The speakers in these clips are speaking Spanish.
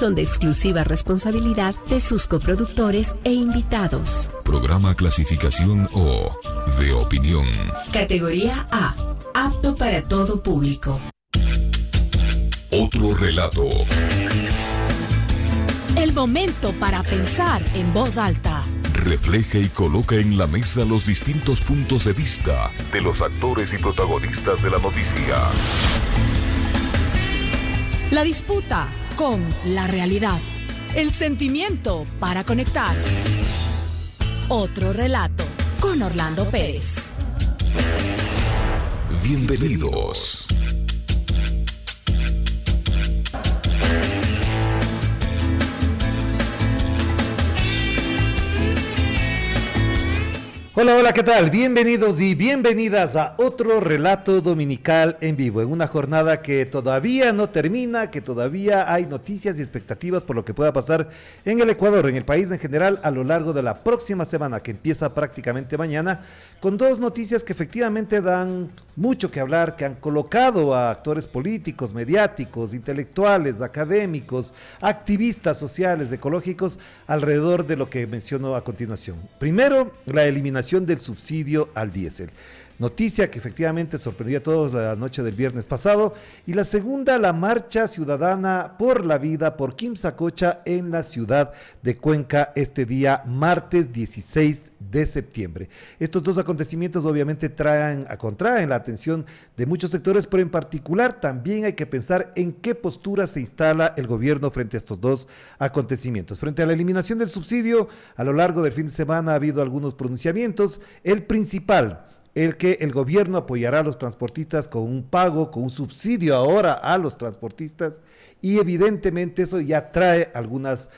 son de exclusiva responsabilidad de sus coproductores e invitados. Programa clasificación O, de opinión. Categoría A, apto para todo público. Otro relato. El momento para pensar en voz alta. Refleja y coloca en la mesa los distintos puntos de vista de los actores y protagonistas de la noticia. La disputa con la realidad. El sentimiento para conectar. Otro relato con Orlando Pérez. Bienvenidos. Hola, hola, ¿qué tal? Bienvenidos y bienvenidas a otro relato dominical en vivo, en una jornada que todavía no termina, que todavía hay noticias y expectativas por lo que pueda pasar en el Ecuador, en el país en general, a lo largo de la próxima semana, que empieza prácticamente mañana, con dos noticias que efectivamente dan mucho que hablar, que han colocado a actores políticos, mediáticos, intelectuales, académicos, activistas sociales, ecológicos, alrededor de lo que menciono a continuación. Primero, la eliminación del subsidio al diésel. Noticia que efectivamente sorprendió a todos la noche del viernes pasado. Y la segunda, la marcha ciudadana por la vida por Quimsacocha en la ciudad de Cuenca este día martes 16 de septiembre. Estos dos acontecimientos obviamente contraen la atención de muchos sectores, pero en particular también hay que pensar en qué postura se instala el gobierno frente a estos dos acontecimientos. Frente a la eliminación del subsidio, a lo largo del fin de semana ha habido algunos pronunciamientos. El principal, el que el gobierno apoyará a los transportistas con un pago, con un subsidio ahora a los transportistas, y evidentemente eso ya trae algunas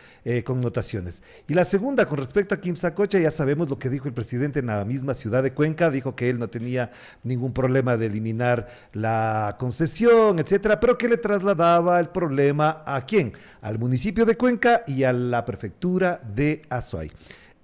connotaciones. Y la segunda, con respecto a Quimsacocha, ya sabemos lo que dijo el presidente en la misma ciudad de Cuenca. Dijo que él no tenía ningún problema de eliminar la concesión, etcétera, pero que le trasladaba el problema ¿a quién? Al municipio de Cuenca y a la prefectura de Azuay.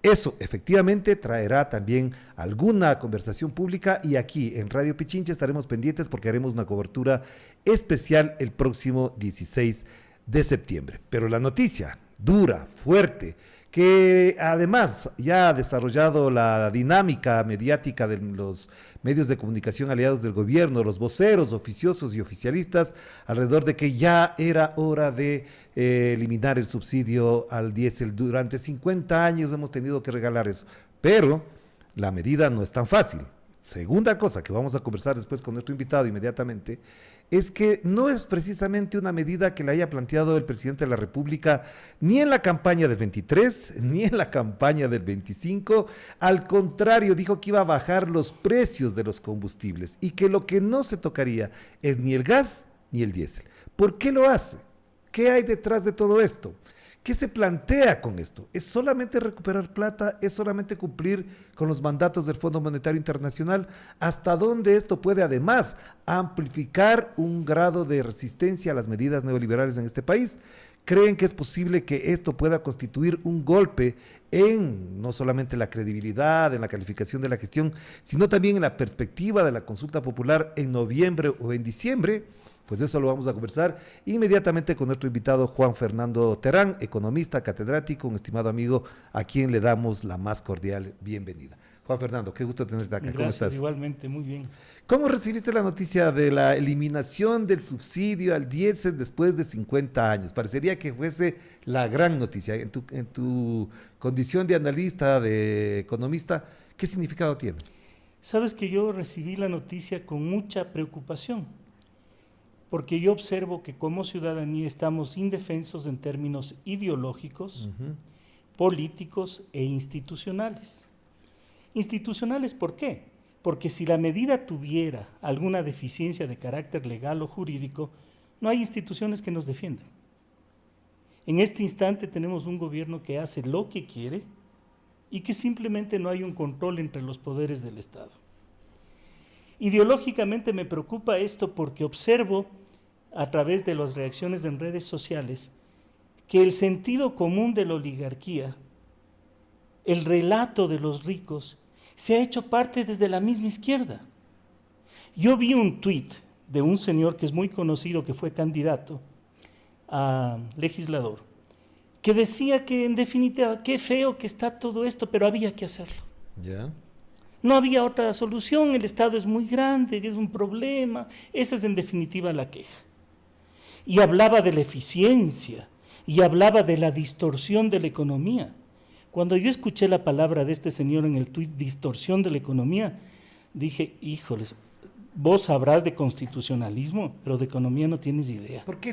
Eso efectivamente traerá también alguna conversación pública, y aquí en Radio Pichincha estaremos pendientes porque haremos una cobertura especial el próximo 16 de septiembre. Pero la noticia dura, fuerte, que además ya ha desarrollado la dinámica mediática de los medios de comunicación aliados del gobierno, los voceros oficiosos y oficialistas, alrededor de que ya era hora de eliminar el subsidio al diésel. Durante 50 años hemos tenido que regalar eso, pero la medida no es tan fácil. Segunda cosa que vamos a conversar después con nuestro invitado inmediatamente, es que no es precisamente una medida que le haya planteado el presidente de la República ni en la campaña del 23, ni en la campaña del 25. Al contrario, dijo que iba a bajar los precios de los combustibles y que lo que no se tocaría es ni el gas ni el diésel. ¿Por qué lo hace? ¿Qué hay detrás de todo esto? ¿Qué se plantea con esto? ¿Es solamente recuperar plata? ¿Es solamente cumplir con los mandatos del Fondo Monetario Internacional? ¿Hasta dónde esto puede además amplificar un grado de resistencia a las medidas neoliberales en este país? ¿Creen que es posible que esto pueda constituir un golpe en no solamente la credibilidad, en la calificación de la gestión, sino también en la perspectiva de la consulta popular en noviembre o en diciembre? Pues de eso lo vamos a conversar inmediatamente con nuestro invitado Juan Fernando Terán, economista, catedrático, un estimado amigo a quien le damos la más cordial bienvenida. Juan Fernando, qué gusto tenerte acá. Gracias, ¿cómo estás? Igualmente, muy bien. ¿Cómo recibiste la noticia de la eliminación del subsidio al diésel después de 50 años? Parecería que fuese la gran noticia. En tu condición de analista, de economista, ¿qué significado tiene? Sabes que yo recibí la noticia con mucha preocupación, porque yo observo que como ciudadanía estamos indefensos en términos ideológicos, políticos e institucionales. Institucionales, ¿por qué? Porque si la medida tuviera alguna deficiencia de carácter legal o jurídico, no hay instituciones que nos defiendan. En este instante tenemos un gobierno que hace lo que quiere y que simplemente no hay un control entre los poderes del Estado. Ideológicamente me preocupa esto porque observo a través de las reacciones en redes sociales que el sentido común de la oligarquía, el relato de los ricos, se ha hecho parte desde la misma izquierda. Yo vi un tuit de un señor que es muy conocido, que fue candidato, legislador que decía que en definitiva, qué feo que está todo esto, pero había que hacerlo. Ya. No había otra solución, el Estado es muy grande, es un problema, esa es en definitiva la queja. Y hablaba de la eficiencia, y hablaba de la distorsión de la economía. Cuando yo escuché la palabra de este señor en el tuit, distorsión de la economía, dije, híjoles, vos sabrás de constitucionalismo, pero de economía no tienes idea. ¿Por qué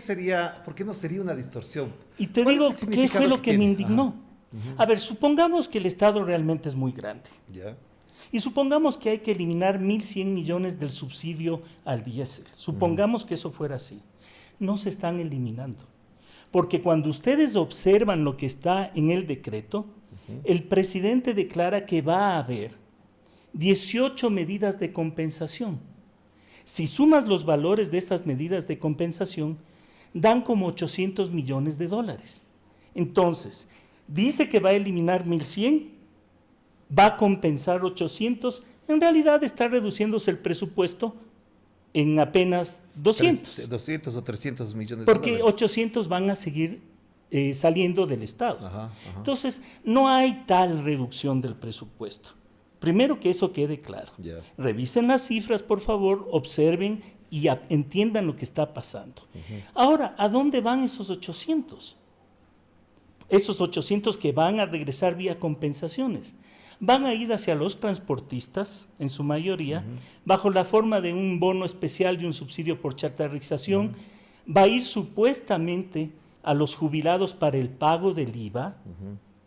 no sería una distorsión? Y te ¿Cuál digo, es el ¿qué significado fue lo que me tiene? indignó? A ver, supongamos que el Estado realmente es muy grande. Ya. Y supongamos que hay que eliminar 1.100 millones del subsidio al diésel. Supongamos que eso fuera así. No se están eliminando. Porque cuando ustedes observan lo que está en el decreto, el presidente declara que va a haber 18 medidas de compensación. Si sumas los valores de estas medidas de compensación, dan como 800 millones de dólares. Entonces, dice que va a eliminar 1.100, va a compensar 800, en realidad está reduciéndose el presupuesto en apenas 200. 200 o 300 millones porque de dólares. 800 van a seguir saliendo del Estado. Ajá. Entonces, no hay tal reducción del presupuesto. Primero que eso quede claro. Ya. Revisen las cifras, por favor, observen y entiendan lo que está pasando. Ahora, ¿a dónde van esos 800? Esos 800 que van a regresar vía compensaciones. Van a ir hacia los transportistas, en su mayoría, bajo la forma de un bono especial de un subsidio por chatarrización. Va a ir supuestamente a los jubilados para el pago del IVA,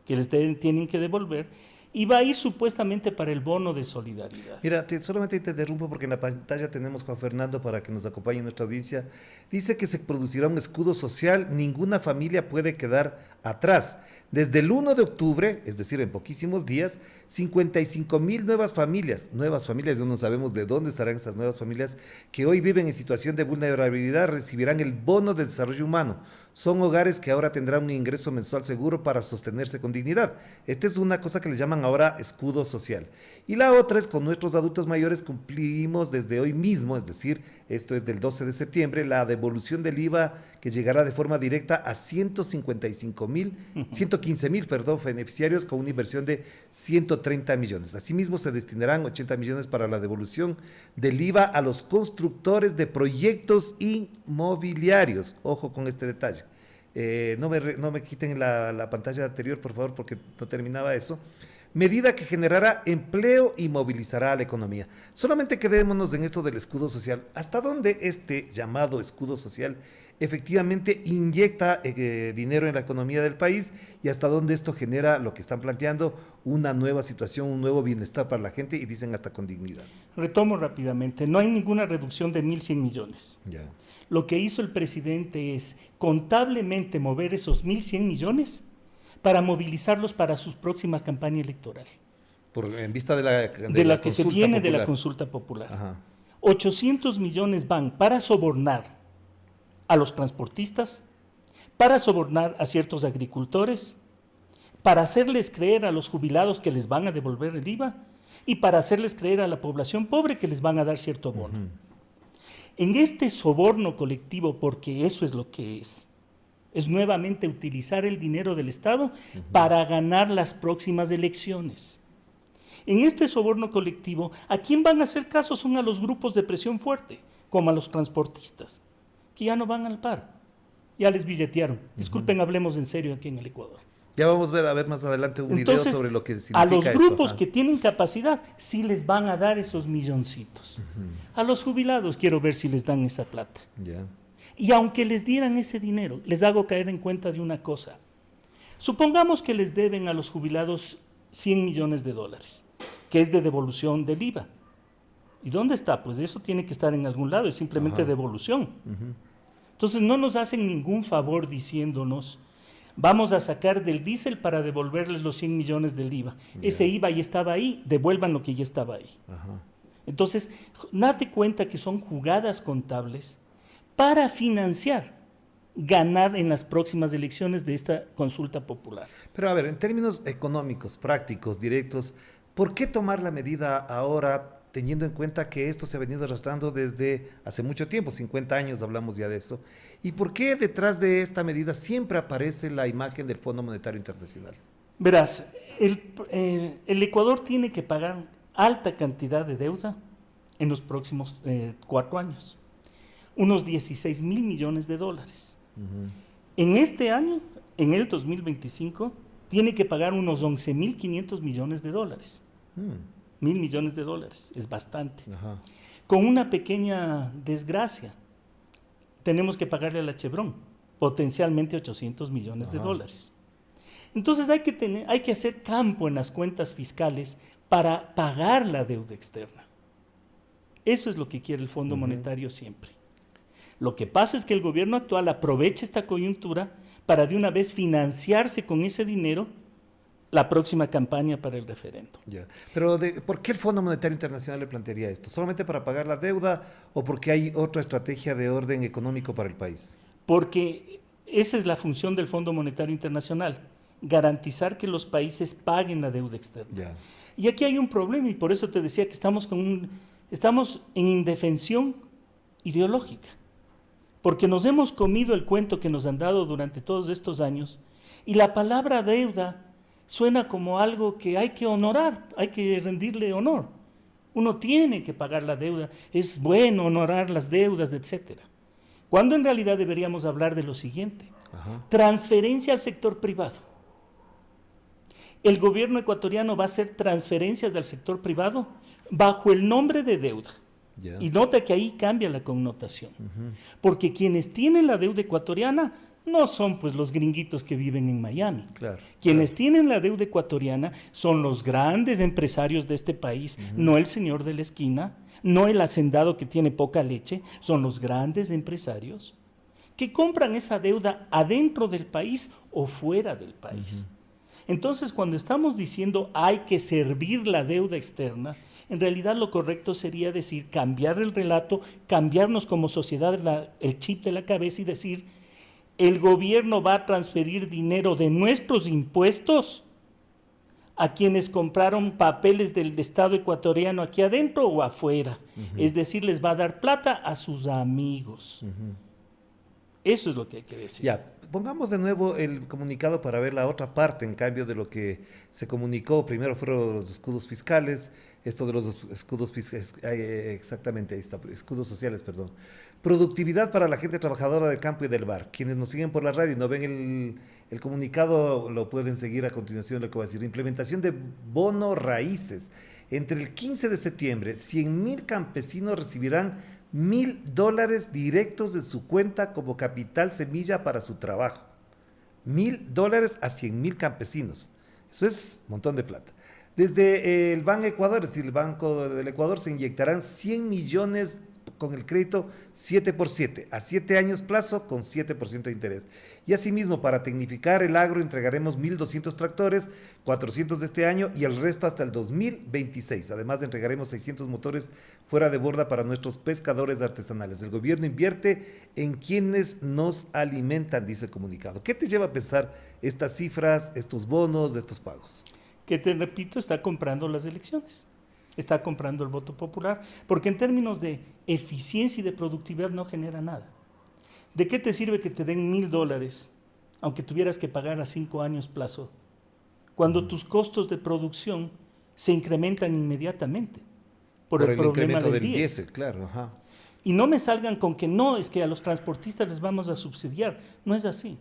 que les tienen que devolver, y va a ir supuestamente para el bono de solidaridad. Mira, solamente te interrumpo porque en la pantalla tenemos a Juan Fernando para que nos acompañe en nuestra audiencia. Dice que se producirá un escudo social, ninguna familia puede quedar atrás. Desde el 1 de octubre, es decir, en poquísimos días, 55,000 nuevas familias, no sabemos de dónde estarán esas nuevas familias, que hoy viven en situación de vulnerabilidad, recibirán el bono del desarrollo humano. Son hogares que ahora tendrán un ingreso mensual seguro para sostenerse con dignidad. Esta es una cosa que le llaman ahora escudo social. Y la otra es con nuestros adultos mayores cumplimos desde hoy mismo, es decir, esto es del 12 de septiembre, la devolución del IVA que llegará de forma directa a 115,000 beneficiarios con una inversión de 130 millones. Asimismo, se destinarán 80 millones para la devolución del IVA a los constructores de proyectos inmobiliarios. Ojo con este detalle. No me quiten la pantalla anterior, por favor, porque no terminaba eso. Medida que generará empleo y movilizará a la economía. Solamente quedémonos en esto del escudo social. ¿Hasta dónde este llamado escudo social efectivamente inyecta dinero en la economía del país y hasta dónde esto genera lo que están planteando, una nueva situación, un nuevo bienestar para la gente y dicen hasta con dignidad? Retomo rápidamente, no hay ninguna reducción de 1.100 millones. Ya. Lo que hizo el presidente es contablemente mover esos 1.100 millones para movilizarlos para su próxima campaña electoral. En vista de la que se viene popular. De la consulta popular. Ajá. 800 millones van para sobornar a los transportistas, para sobornar a ciertos agricultores, para hacerles creer a los jubilados que les van a devolver el IVA y para hacerles creer a la población pobre que les van a dar cierto bono. En este soborno colectivo, porque eso es lo que es nuevamente utilizar el dinero del Estado para ganar las próximas elecciones. En este soborno colectivo, ¿a quién van a hacer caso? Son a los grupos de presión fuerte, como a los transportistas, que ya no van al paro, ya les billetearon. Disculpen, hablemos en serio aquí en el Ecuador. Ya vamos a ver más adelante un Entonces, video sobre lo que significa a los grupos esto. que tienen capacidad, sí les van a dar esos milloncitos. A los jubilados quiero ver si les dan esa plata. Ya. Y aunque les dieran ese dinero, les hago caer en cuenta de una cosa. Supongamos que les deben a los jubilados 100 millones de dólares, que es de devolución del IVA. ¿Y dónde está? Pues eso tiene que estar en algún lado, es simplemente devolución. Entonces no nos hacen ningún favor diciéndonos, vamos a sacar del diésel para devolverles los 100 millones del IVA. Ese IVA ya estaba ahí, devuelvan lo que ya estaba ahí. Entonces, date cuenta que son jugadas contables para financiar, ganar en las próximas elecciones de esta consulta popular. Pero a ver, en términos económicos, prácticos, directos, ¿por qué tomar la medida ahora teniendo en cuenta que esto se ha venido arrastrando desde hace mucho tiempo, 50 años hablamos ya de eso? ¿Y por qué detrás de esta medida siempre aparece la imagen del Fondo Monetario Internacional? Verás, el Ecuador tiene que pagar alta cantidad de deuda en los próximos 4 años, unos 16.000 millones de dólares. En este año, en el 2025, tiene que pagar unos 11.500 millones de dólares. 1.000 millones de dólares, es bastante. Ajá. Con una pequeña desgracia, tenemos que pagarle a la Chevron potencialmente 800 millones de dólares. Entonces hay que hacer campo en las cuentas fiscales para pagar la deuda externa. Eso es lo que quiere el Fondo Monetario siempre. Lo que pasa es que el gobierno actual aprovecha esta coyuntura para de una vez financiarse con ese dinero la próxima campaña para el referendo. Ya. Pero ¿por qué el Fondo Monetario Internacional le plantearía esto? ¿Solamente para pagar la deuda o porque hay otra estrategia de orden económico para el país? Porque esa es la función del Fondo Monetario Internacional, garantizar que los países paguen la deuda externa. Ya. Y aquí hay un problema, y por eso te decía que estamos en indefensión ideológica, porque nos hemos comido el cuento que nos han dado durante todos estos años, y la palabra deuda suena como algo que hay que honorar, hay que rendirle honor. Uno tiene que pagar la deuda, es bueno honorar las deudas, etc. Cuando en realidad deberíamos hablar de lo siguiente: transferencia al sector privado. El gobierno ecuatoriano va a hacer transferencias al sector privado bajo el nombre de deuda. Yeah. Y nota que ahí cambia la connotación. Porque quienes tienen la deuda ecuatoriana no son pues los gringuitos que viven en Miami. Claro, Quienes tienen la deuda ecuatoriana son los grandes empresarios de este país, no el señor de la esquina, no el hacendado que tiene poca leche, son los grandes empresarios que compran esa deuda adentro del país o fuera del país. Entonces, cuando estamos diciendo hay que servir la deuda externa, en realidad lo correcto sería decir, cambiar el relato, cambiarnos como sociedad el chip de la cabeza y decir, el gobierno va a transferir dinero de nuestros impuestos a quienes compraron papeles del Estado ecuatoriano aquí adentro o afuera. Es decir, les va a dar plata a sus amigos. Eso es lo que hay que decir. Ya, pongamos de nuevo el comunicado para ver la otra parte, en cambio, de lo que se comunicó. Primero fueron los escudos fiscales, esto de los escudos fiscales, exactamente, ahí está, escudos sociales, perdón. Productividad para la gente trabajadora del campo y del bar. Quienes nos siguen por la radio y no ven el comunicado, lo pueden seguir a continuación, lo que voy a decir. Implementación de bono raíces. Entre el 15 de septiembre, 100.000 campesinos recibirán $1,000 directos de su cuenta como capital semilla para su trabajo. $1,000 a 100.000 campesinos. Eso es un montón de plata. Desde el Ban Ecuador, es decir, el Banco del Ecuador, se inyectarán 100 millones con el crédito 7x7, a 7 años plazo con 7% de interés. Y asimismo, para tecnificar el agro, entregaremos 1.200 tractores, 400 de este año y el resto hasta el 2026. Además, entregaremos 600 motores fuera de borda para nuestros pescadores artesanales. El gobierno invierte en quienes nos alimentan, dice el comunicado. ¿Qué te lleva a pensar estas cifras, estos bonos, estos pagos? Que te repito, está comprando las elecciones. Está comprando el voto popular, porque en términos de eficiencia y de productividad no genera nada. ¿De qué te sirve que te den $1,000, aunque tuvieras que pagar a 5 años plazo, cuando tus costos de producción se incrementan inmediatamente por el problema del diésel? Claro, ajá. Y no me salgan con que no, es que a los transportistas les vamos a subsidiar. No es así.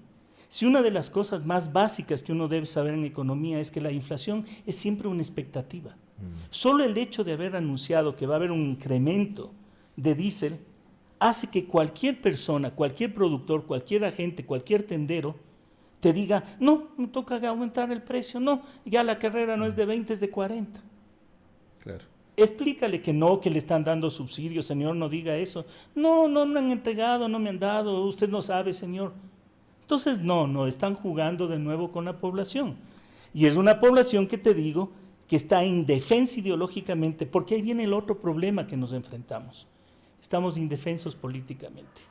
Si una de las cosas más básicas que uno debe saber en economía es que la inflación es siempre una expectativa. Solo el hecho de haber anunciado que va a haber un incremento de diésel hace que cualquier persona, cualquier productor, cualquier agente, cualquier tendero te diga, no, me toca aumentar el precio, no, ya la carrera no es de 20, es de 40. Claro. Explícale que no, que le están dando subsidios, señor, no diga eso. No me han entregado, no me han dado, usted no sabe, señor. Entonces, no, están jugando de nuevo con la población. Y es una población que te digo que está indefensa ideológicamente, porque ahí viene el otro problema que nos enfrentamos. Estamos indefensos políticamente.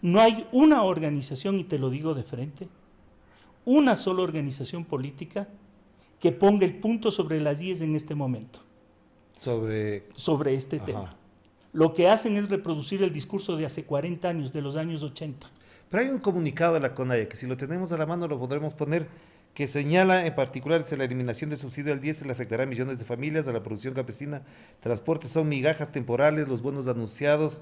No hay una organización, y te lo digo de frente, una sola organización política que ponga el punto sobre las IES en este momento. sobre este tema. Lo que hacen es reproducir el discurso de hace 40 años, de los años 80. Pero hay un comunicado de la CONAIE, que si lo tenemos a la mano lo podremos poner, que señala en particular que la eliminación del subsidio al diésel afectará a millones de familias, a la producción campesina, transporte son migajas temporales, los bonos anunciados,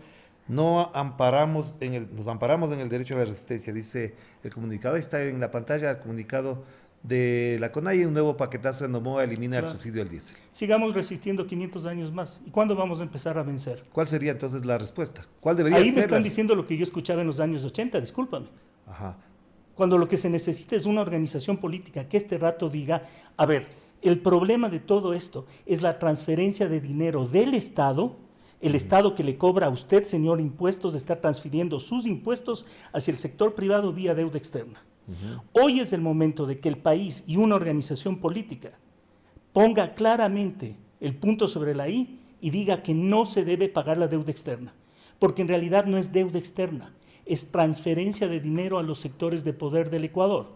nos amparamos en el derecho a la resistencia, dice el comunicado. Ahí está en la pantalla el comunicado de la CONAIE, un nuevo paquetazo de Nomoa elimina el subsidio al diésel. Sigamos resistiendo 500 años más. ¿Y cuándo vamos a empezar a vencer? ¿Cuál sería entonces la respuesta? ¿Cuál debería ser? Ahí me están diciendo lo que yo escuchaba en los años 80, discúlpame. Cuando lo que se necesita es una organización política que este rato diga, a ver, el problema de todo esto es la transferencia de dinero del Estado, el Estado que le cobra a usted, señor, impuestos, de estar transfiriendo sus impuestos hacia el sector privado vía deuda externa. Hoy es el momento de que el país y una organización política ponga claramente el punto sobre la I y diga que no se debe pagar la deuda externa, porque en realidad no es deuda externa, es transferencia de dinero a los sectores de poder del Ecuador.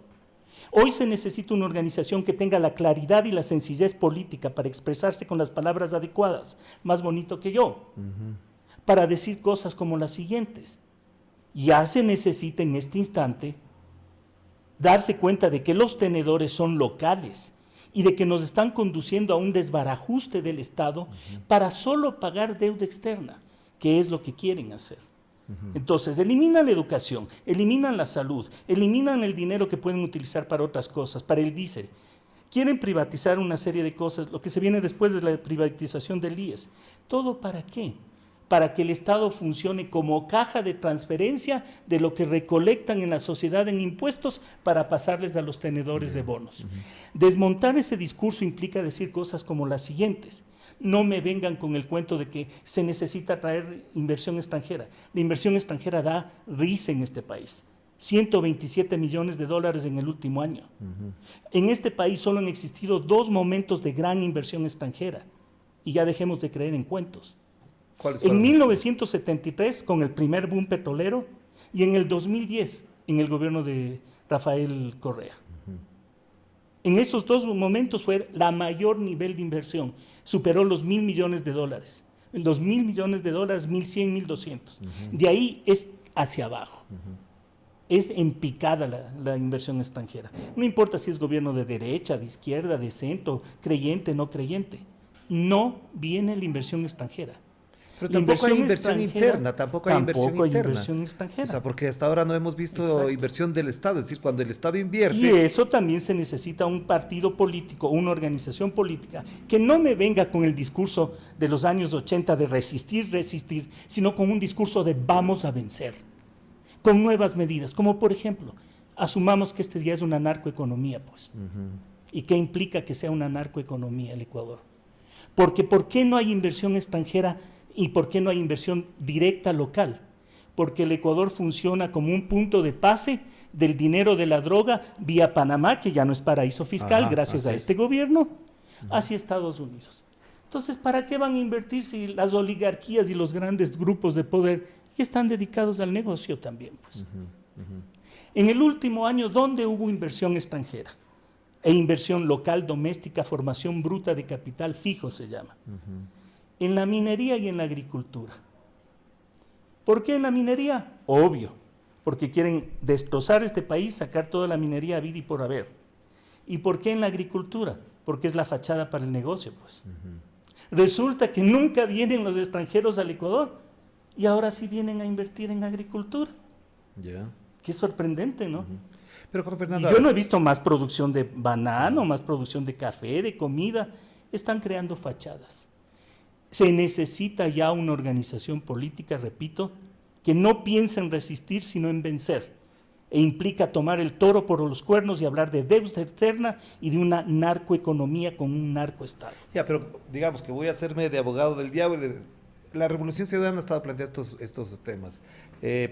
Hoy se necesita una organización que tenga la claridad y la sencillez política para expresarse con las palabras adecuadas, más bonito que yo, para decir cosas como las siguientes. Ya se necesita en este instante darse cuenta de que los tenedores son locales y de que nos están conduciendo a un desbarajuste del Estado para solo pagar deuda externa, que es lo que quieren hacer. Entonces, eliminan la educación, eliminan la salud, eliminan el dinero que pueden utilizar para otras cosas, para el diésel. Quieren privatizar una serie de cosas, lo que se viene después es la privatización del IES. ¿Todo para qué? Para que el Estado funcione como caja de transferencia de lo que recolectan en la sociedad en impuestos para pasarles a los tenedores de bonos. Desmontar ese discurso implica decir cosas como las siguientes. No me vengan con el cuento de que se necesita traer inversión extranjera. La inversión extranjera da risa en este país. 127 millones de dólares en el último año. En este país solo han existido 2 momentos de gran inversión extranjera. Y ya dejemos de creer en cuentos. En 1973, con el primer boom petrolero, y en el 2010, en el gobierno de Rafael Correa. En esos 2 momentos fue la mayor nivel de inversión, superó los 1.000 millones de dólares. Los 1.000 millones de dólares, 1.100, 1.200. De ahí es hacia abajo. Es en picada la inversión extranjera. No importa si es gobierno de derecha, de izquierda, de centro, creyente, no creyente. No viene la inversión extranjera. Pero tampoco hay inversión interna, tampoco hay inversión extranjera. O sea, porque hasta ahora no hemos visto inversión del Estado, es decir, cuando el Estado invierte. Y eso también se necesita un partido político, una organización política, que no me venga con el discurso de los años 80 de resistir, sino con un discurso de vamos a vencer, con nuevas medidas, como por ejemplo, asumamos que este ya es una narcoeconomía, pues. ¿Y qué implica que sea una narcoeconomía el Ecuador? Porque ¿por qué no hay inversión extranjera? ¿Y por qué no hay inversión directa local? Porque el Ecuador funciona como un punto de pase del dinero de la droga vía Panamá, que ya no es paraíso fiscal, gracias a este gobierno, hacia Estados Unidos. Entonces, ¿para qué van a invertir si las oligarquías y los grandes grupos de poder ya están dedicados al negocio también? Pues? En el último año, ¿dónde hubo inversión extranjera? E inversión local, doméstica, formación bruta de capital fijo se llama. En la minería y en la agricultura. ¿Por qué en la minería? Obvio, porque quieren destrozar este país, sacar toda la minería a vida y por haber. ¿Y por qué en la agricultura? Porque es la fachada para el negocio, pues. Resulta que nunca vienen los extranjeros al Ecuador y ahora sí vienen a invertir en agricultura. Qué sorprendente, ¿no? Pero, Juan Fernando, yo no he visto más producción de banano, más producción de café, de comida. Están creando fachadas. Se necesita ya una organización política, repito, que no piense en resistir, sino en vencer. E implica tomar el toro por los cuernos y hablar de deuda externa y de una narcoeconomía con un narcoestado. Ya, pero digamos que voy a hacerme de abogado del diablo. La Revolución Ciudadana ha estado planteando estos temas.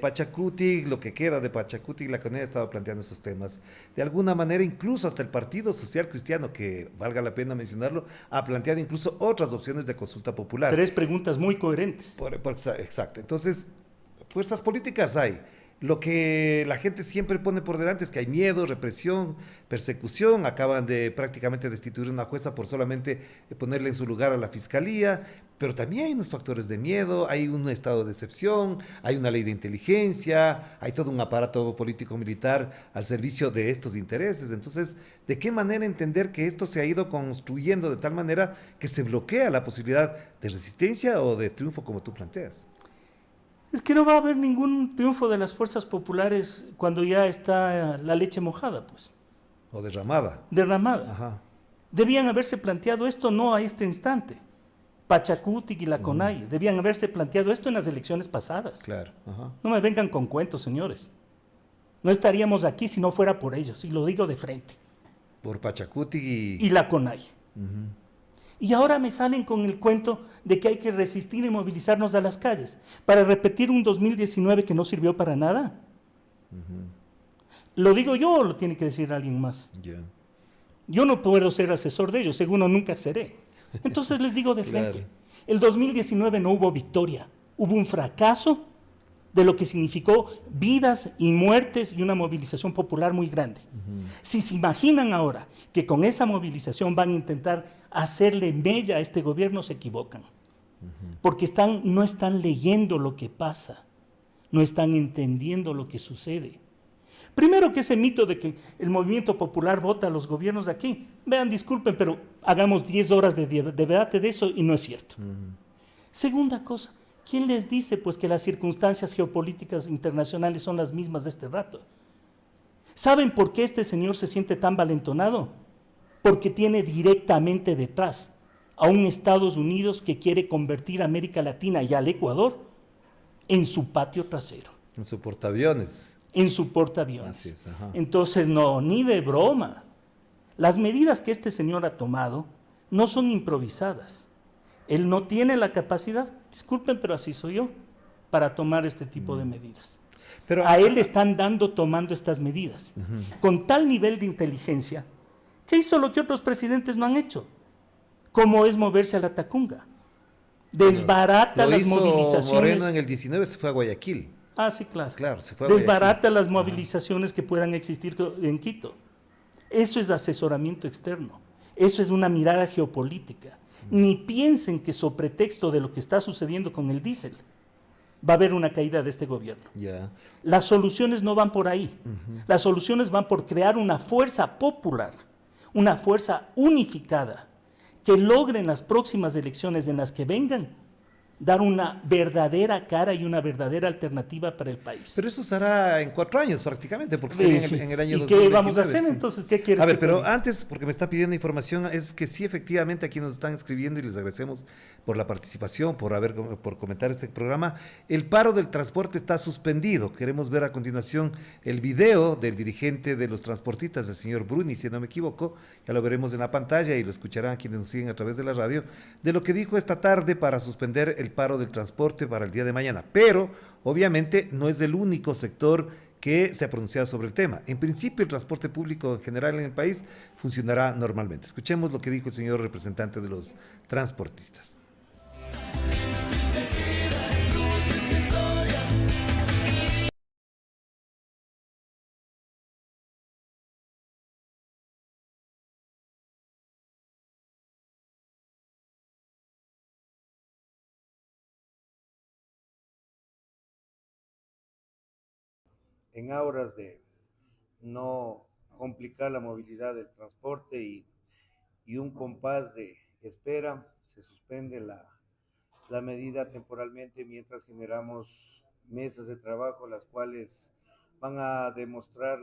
Pachacuti, lo que queda de Pachacuti, la CONAIE ha estado planteando estos temas. De alguna manera, incluso hasta el Partido Social Cristiano, que valga la pena mencionarlo, ha planteado incluso otras opciones de consulta popular. 3 preguntas muy coherentes. Exacto. Entonces, fuerzas políticas hay. lo que la gente siempre pone por delante es que hay miedo, represión, persecución. Acaban de prácticamente destituir a una jueza por solamente ponerle en su lugar a la fiscalía, pero también hay unos factores de miedo, hay un estado de excepción, hay una ley de inteligencia, hay todo un aparato político-militar al servicio de estos intereses. Entonces, ¿de qué manera entender que esto se ha ido construyendo de tal manera que se bloquea la posibilidad de resistencia o de triunfo como tú planteas? Es que no va a haber ningún triunfo de las fuerzas populares cuando ya está la leche mojada, pues. O derramada. Derramada. Ajá. Debían haberse planteado esto no a este instante. Pachacutic y la CONAIE debían haberse planteado esto en las elecciones pasadas. Claro. Ajá. No me vengan con cuentos, señores. No estaríamos aquí si no fuera por ellos, y lo digo de frente. Por Pachacuti Y la CONAIE. Y ahora me salen con el cuento de que hay que resistir y movilizarnos a las calles para repetir un 2019 que no sirvió para nada. ¿Lo digo yo o lo tiene que decir alguien más? Yeah. Yo no puedo ser asesor de ellos, seguro nunca seré. Entonces les digo de frente, Claro. el 2019 no hubo victoria, hubo un fracaso de lo que significó vidas y muertes y una movilización popular muy grande. Si se imaginan ahora que con esa movilización van a intentar hacerle mella a este gobierno, se equivocan. Porque no están leyendo lo que pasa, no están entendiendo lo que sucede. Primero que ese mito de que el movimiento popular vota a los gobiernos de aquí, vean, disculpen, pero hagamos 10 horas de debate de eso y no es cierto. Segunda cosa, ¿quién les dice pues que las circunstancias geopolíticas internacionales son las mismas de este rato? ¿Saben por qué este señor se siente tan valentonado? Porque tiene directamente detrás a un Estados Unidos que quiere convertir a América Latina y al Ecuador en su patio trasero. En su portaaviones. En su portaaviones. Así es, ajá. Entonces, no, ni de broma. Las medidas que este señor ha tomado no son improvisadas. Él no tiene la capacidad, disculpen, pero así soy yo, para tomar este tipo de medidas. Pero A él le están tomando estas medidas, con tal nivel de inteligencia, que hizo lo que otros presidentes no han hecho, como es moverse a la Tacunga. Desbarata lo las hizo movilizaciones. Moreno en el 19, se fue a Guayaquil. Ah, sí, claro. Claro, se fue a Desbarata Guayaquil. las movilizaciones que puedan existir en Quito. Eso es asesoramiento externo. Eso es una mirada geopolítica. Ni piensen que sobre pretexto de lo que está sucediendo con el diésel va a haber una caída de este gobierno. Ya. Las soluciones no van por ahí. Las soluciones van por crear una fuerza popular, una fuerza unificada, que logre en las próximas elecciones en las que vengan dar una verdadera cara y una verdadera alternativa para el país. Pero eso será en 4 años prácticamente, porque sería en el año ¿Y 2029. qué vamos a hacer sí. entonces? ¿Qué quieres? A ver, que pero te diga? antes, porque me están pidiendo información, es que sí, efectivamente, aquí nos están escribiendo y les agradecemos por la participación, por comentar este programa. El paro del transporte está suspendido. Queremos ver a continuación el video del dirigente de los transportistas, el señor Bruni, si no me equivoco. Ya lo veremos en la pantalla y lo escucharán quienes nos siguen a través de la radio, de lo que dijo esta tarde para suspender el paro del transporte para el día de mañana. Pero, obviamente, no es el único sector que se ha pronunciado sobre el tema. En principio, el transporte público en general en el país funcionará normalmente. Escuchemos lo que dijo el señor representante de los transportistas. En aras de no complicar la movilidad del transporte y un compás de espera, se suspende la medida temporalmente mientras generamos mesas de trabajo, las cuales van a demostrar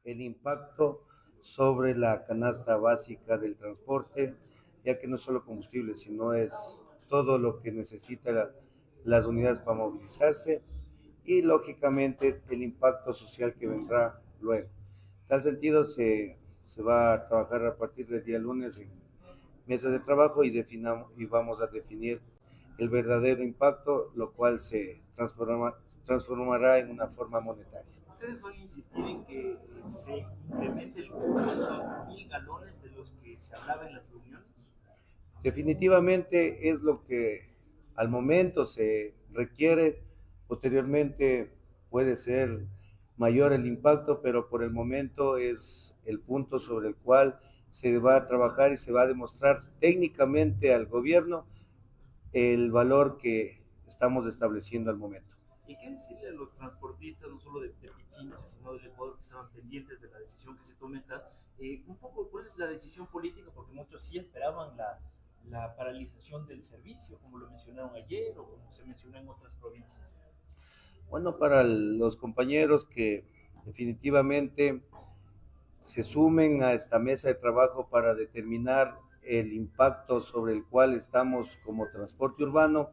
el impacto sobre la canasta básica del transporte, ya que no es solo combustible, sino es todo lo que necesitan las unidades para movilizarse y lógicamente el impacto social que vendrá luego. En tal sentido se va a trabajar a partir del día lunes en mesas de trabajo y vamos a definir el verdadero impacto, lo cual se transformará en una forma monetaria. ¿Ustedes van a insistir en que se incremente el cupo de estos 1,000 galones de los que se hablaba en las reuniones? Definitivamente es lo que al momento se requiere. Posteriormente puede ser mayor el impacto, pero por el momento es el punto sobre el cual se va a trabajar y se va a demostrar técnicamente al gobierno el valor que estamos estableciendo al momento. ¿Y qué decirle a los transportistas, no solo de Pichincha, sino del Ecuador, que estaban pendientes de la decisión que se tome acá? Un poco, ¿cuál es la decisión política? Porque muchos sí esperaban la paralización del servicio, como lo mencionaron ayer o como se mencionó en otras provincias. Bueno, para los compañeros que definitivamente se sumen a esta mesa de trabajo para determinar el impacto sobre el cual estamos como transporte urbano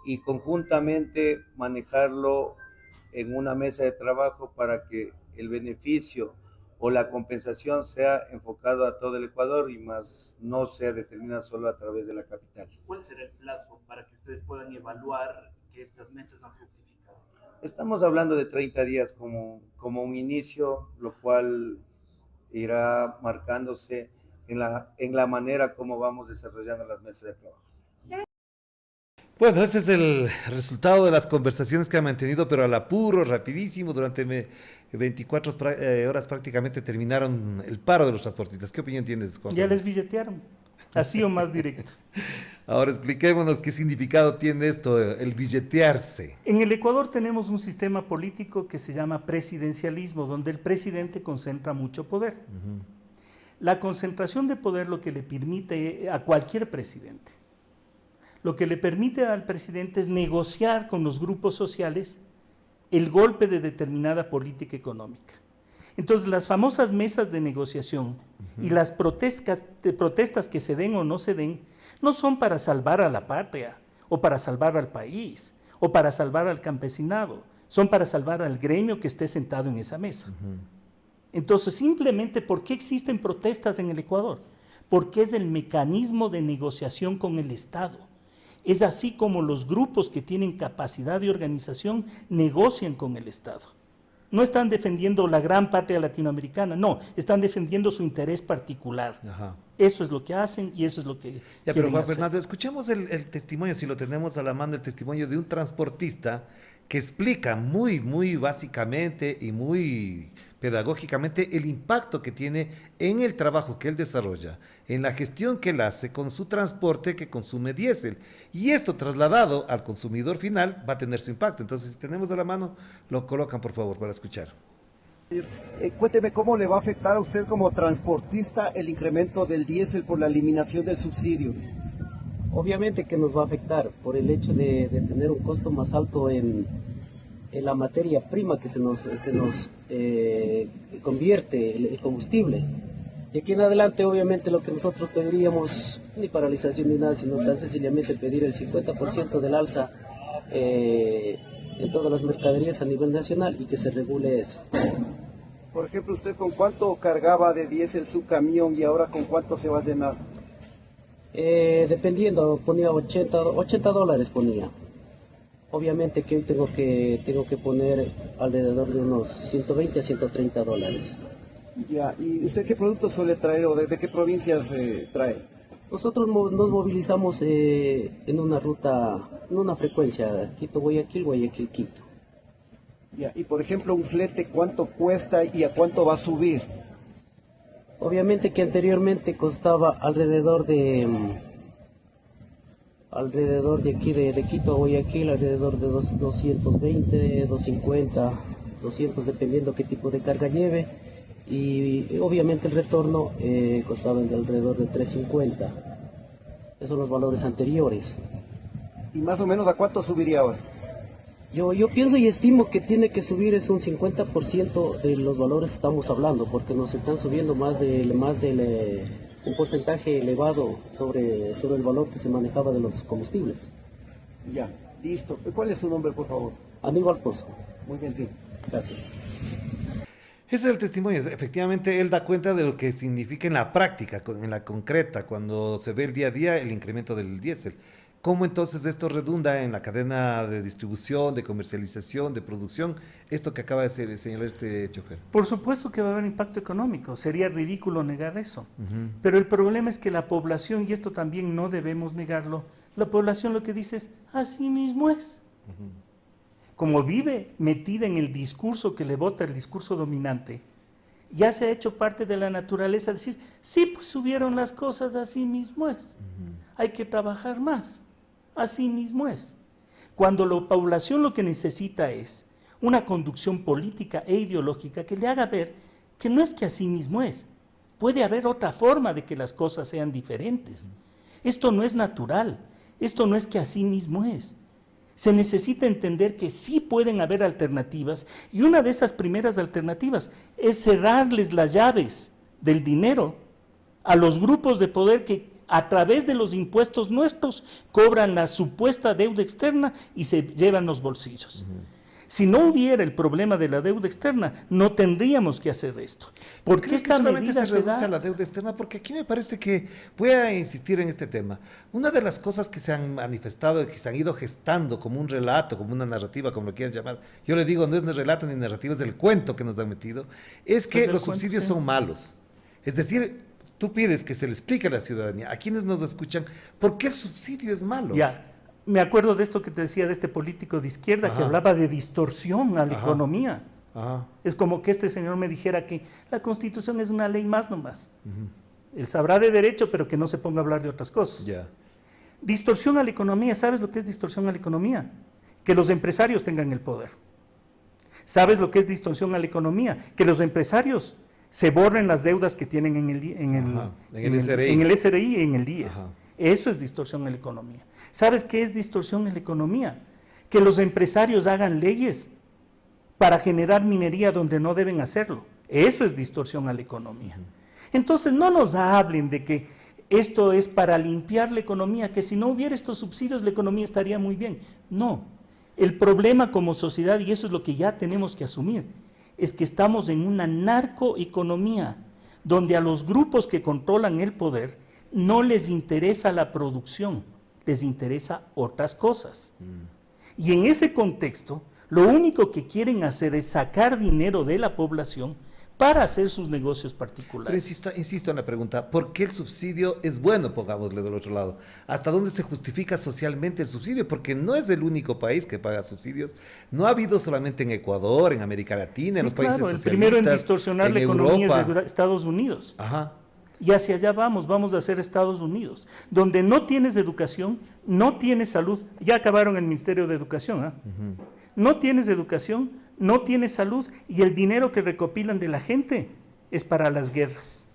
y conjuntamente manejarlo en una mesa de trabajo para que el beneficio o la compensación sea enfocado a todo el Ecuador y más no sea determinada solo a través de la capital. ¿Cuál será el plazo para que ustedes puedan evaluar que estas mesas han fructificado? Estamos hablando de 30 días como un inicio, lo cual irá marcándose en la manera como vamos desarrollando las mesas de trabajo. Bueno, ese es el resultado de las conversaciones que ha mantenido, pero al apuro, rapidísimo, durante 24 horas prácticamente terminaron el paro de los transportistas. ¿Qué opinión tienes, Juan? Ya les billetearon, así o más directo. Ahora expliquémonos qué significado tiene esto, el billetearse. En el Ecuador tenemos un sistema político que se llama presidencialismo, donde el presidente concentra mucho poder. La concentración de poder lo que le permite a cualquier presidente, lo que le permite al presidente es negociar con los grupos sociales el golpe de determinada política económica. Entonces, las famosas mesas de negociación y las protestas que se den o no se den, no son para salvar a la patria, o para salvar al país, o para salvar al campesinado, son para salvar al gremio que esté sentado en esa mesa. Entonces, simplemente, ¿por qué existen protestas en el Ecuador? Porque es el mecanismo de negociación con el Estado. Es así como los grupos que tienen capacidad de organización negocian con el Estado. No están defendiendo la gran patria latinoamericana, no, están defendiendo su interés particular. Ajá. Eso es lo que hacen y eso es lo que Ya, pero quieren Juan hacer. Fernando, escuchemos el testimonio, si lo tenemos a la mano, el testimonio de un transportista que explica muy básicamente y muy pedagógicamente el impacto que tiene en el trabajo que él desarrolla, en la gestión que él hace con su transporte que consume diésel. Y esto trasladado al consumidor final va a tener su impacto. Entonces, si tenemos a la mano, lo colocan por favor para escuchar. Cuénteme cómo le va a afectar a usted como transportista el incremento del diésel por la eliminación del subsidio. Obviamente que nos va a afectar por el hecho de tener un costo más alto en la materia prima que se nos convierte el combustible. Y aquí en adelante obviamente lo que nosotros pediríamos, ni paralización ni nada, sino tan sencillamente pedir el 50% del alza en todas las mercaderías a nivel nacional y que se regule eso. Por ejemplo, ¿usted con cuánto cargaba de diésel su camión y ahora con cuánto se va a llenar? Dependiendo, ponía $80 ponía. Obviamente que hoy tengo que poner alrededor de unos 120 a $130. Ya, ¿y usted qué productos suele traer o desde qué provincias trae? Nosotros nos movilizamos en una ruta, en una frecuencia, Quito-Guayaquil, Guayaquil-Quito. Ya, y por ejemplo, un flete, ¿cuánto cuesta y a cuánto va a subir? Obviamente que anteriormente costaba alrededor de aquí de Quito a Guayaquil, alrededor de 220, 250, 200, dependiendo qué tipo de carga lleve. Y obviamente el retorno costaba de alrededor de 350. Esos son los valores anteriores. ¿Y más o menos a cuánto subiría ahora? Yo pienso y estimo que tiene que subir es un 50% de los valores que estamos hablando, porque nos están subiendo más del un porcentaje elevado sobre el valor que se manejaba de los combustibles. Ya, listo. ¿Cuál es su nombre, por favor? Aníbal Pozo. Muy gentil. Gracias. Ese es el testimonio. Efectivamente, él da cuenta de lo que significa en la práctica, en la concreta, cuando se ve el día a día el incremento del diésel. ¿Cómo entonces esto redunda en la cadena de distribución, de comercialización, de producción? Esto que acaba de señalar este chofer. Por supuesto que va a haber impacto económico, sería ridículo negar eso. Pero el problema es que la población, y esto también no debemos negarlo, la población lo que dice es, así mismo es. como vive metida en el discurso que le vota el discurso dominante, ya se ha hecho parte de la naturaleza decir, sí, pues subieron las cosas, así mismo es. Hay que trabajar más, así mismo es. Cuando la población lo que necesita es una conducción política e ideológica que le haga ver que no es que así mismo es, puede haber otra forma de que las cosas sean diferentes. Esto no es natural, esto no es que así mismo es. Se necesita entender que sí pueden haber alternativas y una de esas primeras alternativas es cerrarles las llaves del dinero a los grupos de poder que a través de los impuestos nuestros cobran la supuesta deuda externa y se llevan los bolsillos. Si no hubiera el problema de la deuda externa, no tendríamos que hacer esto. ¿Por qué esta medida se reduce a la deuda externa? Porque aquí me parece que, voy a insistir en este tema, una de las cosas que se han manifestado y que se han ido gestando como un relato, como una narrativa, como lo quieran llamar, yo le digo, no es ni relato ni narrativa, es el cuento que nos han metido, es que los subsidios son malos. Es decir, tú pides que se le explique a la ciudadanía, a quienes nos escuchan, ¿por qué el subsidio es malo? Ya. Me acuerdo de esto que te decía de este político de izquierda que hablaba de distorsión a la economía. Es como que este señor me dijera que la Constitución es una ley más nomás. Él sabrá de derecho, pero que no se ponga a hablar de otras cosas. Distorsión a la economía. ¿Sabes lo que es distorsión a la economía? Que los empresarios tengan el poder. ¿Sabes lo que es distorsión a la economía? Que los empresarios se borren las deudas que tienen en el SRI y en el DIES. Eso es distorsión en la economía. ¿Sabes qué es distorsión en la economía? Que los empresarios hagan leyes para generar minería donde no deben hacerlo. Eso es distorsión a la economía. Entonces no nos hablen de que esto es para limpiar la economía, que si no hubiera estos subsidios la economía estaría muy bien. No, el problema como sociedad, y eso es lo que ya tenemos que asumir, es que estamos en una narcoeconomía donde a los grupos que controlan el poder no les interesa la producción, les interesa otras cosas. Y en ese contexto, lo único que quieren hacer es sacar dinero de la población para hacer sus negocios particulares. Pero insisto en la pregunta, ¿por qué el subsidio es bueno? Pongámosle del otro lado. ¿Hasta dónde se justifica socialmente el subsidio? Porque no es el único país que paga subsidios. No ha habido solamente en Ecuador, en América Latina, en los países socialistas, el primero en distorsionar la economía Europa. Es Estados Unidos. Y hacia allá vamos a hacer Estados Unidos, donde no tienes educación, no tienes salud, ya acabaron el Ministerio de Educación, no tienes educación, no tienes salud, y el dinero que recopilan de la gente es para las guerras.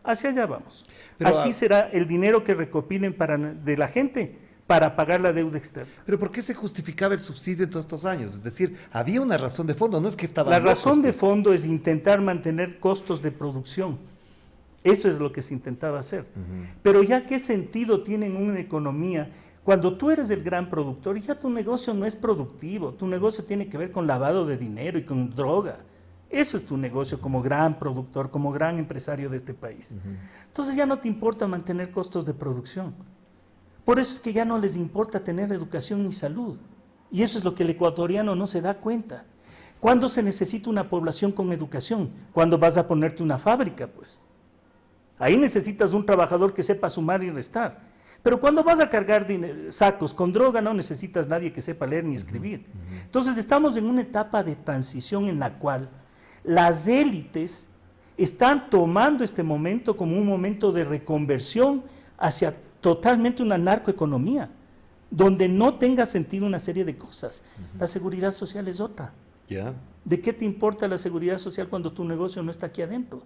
Hacia allá vamos. Pero aquí será el dinero que recopilen de la gente para pagar la deuda externa. Pero ¿por qué se justificaba el subsidio en todos estos años? Es decir, había una razón de fondo, no es que estaba... La razón de fondo es intentar mantener costos de producción. Eso es lo que se intentaba hacer. Pero ya qué sentido tiene en una economía cuando tú eres el gran productor, ya tu negocio no es productivo, tu negocio tiene que ver con lavado de dinero y con droga. Eso es tu negocio como gran productor, como gran empresario de este país. Entonces ya no te importa mantener costos de producción. Por eso es que ya no les importa tener educación ni salud. Y eso es lo que el ecuatoriano no se da cuenta. ¿Cuándo se necesita una población con educación? Cuando vas a ponerte una fábrica, pues. Ahí necesitas un trabajador que sepa sumar y restar. Pero cuando vas a cargar sacos con droga no necesitas nadie que sepa leer ni escribir. Entonces estamos en una etapa de transición en la cual las élites están tomando este momento como un momento de reconversión hacia totalmente una narcoeconomía, donde no tenga sentido una serie de cosas. La seguridad social es otra. ¿De qué te importa la seguridad social cuando tu negocio no está aquí adentro?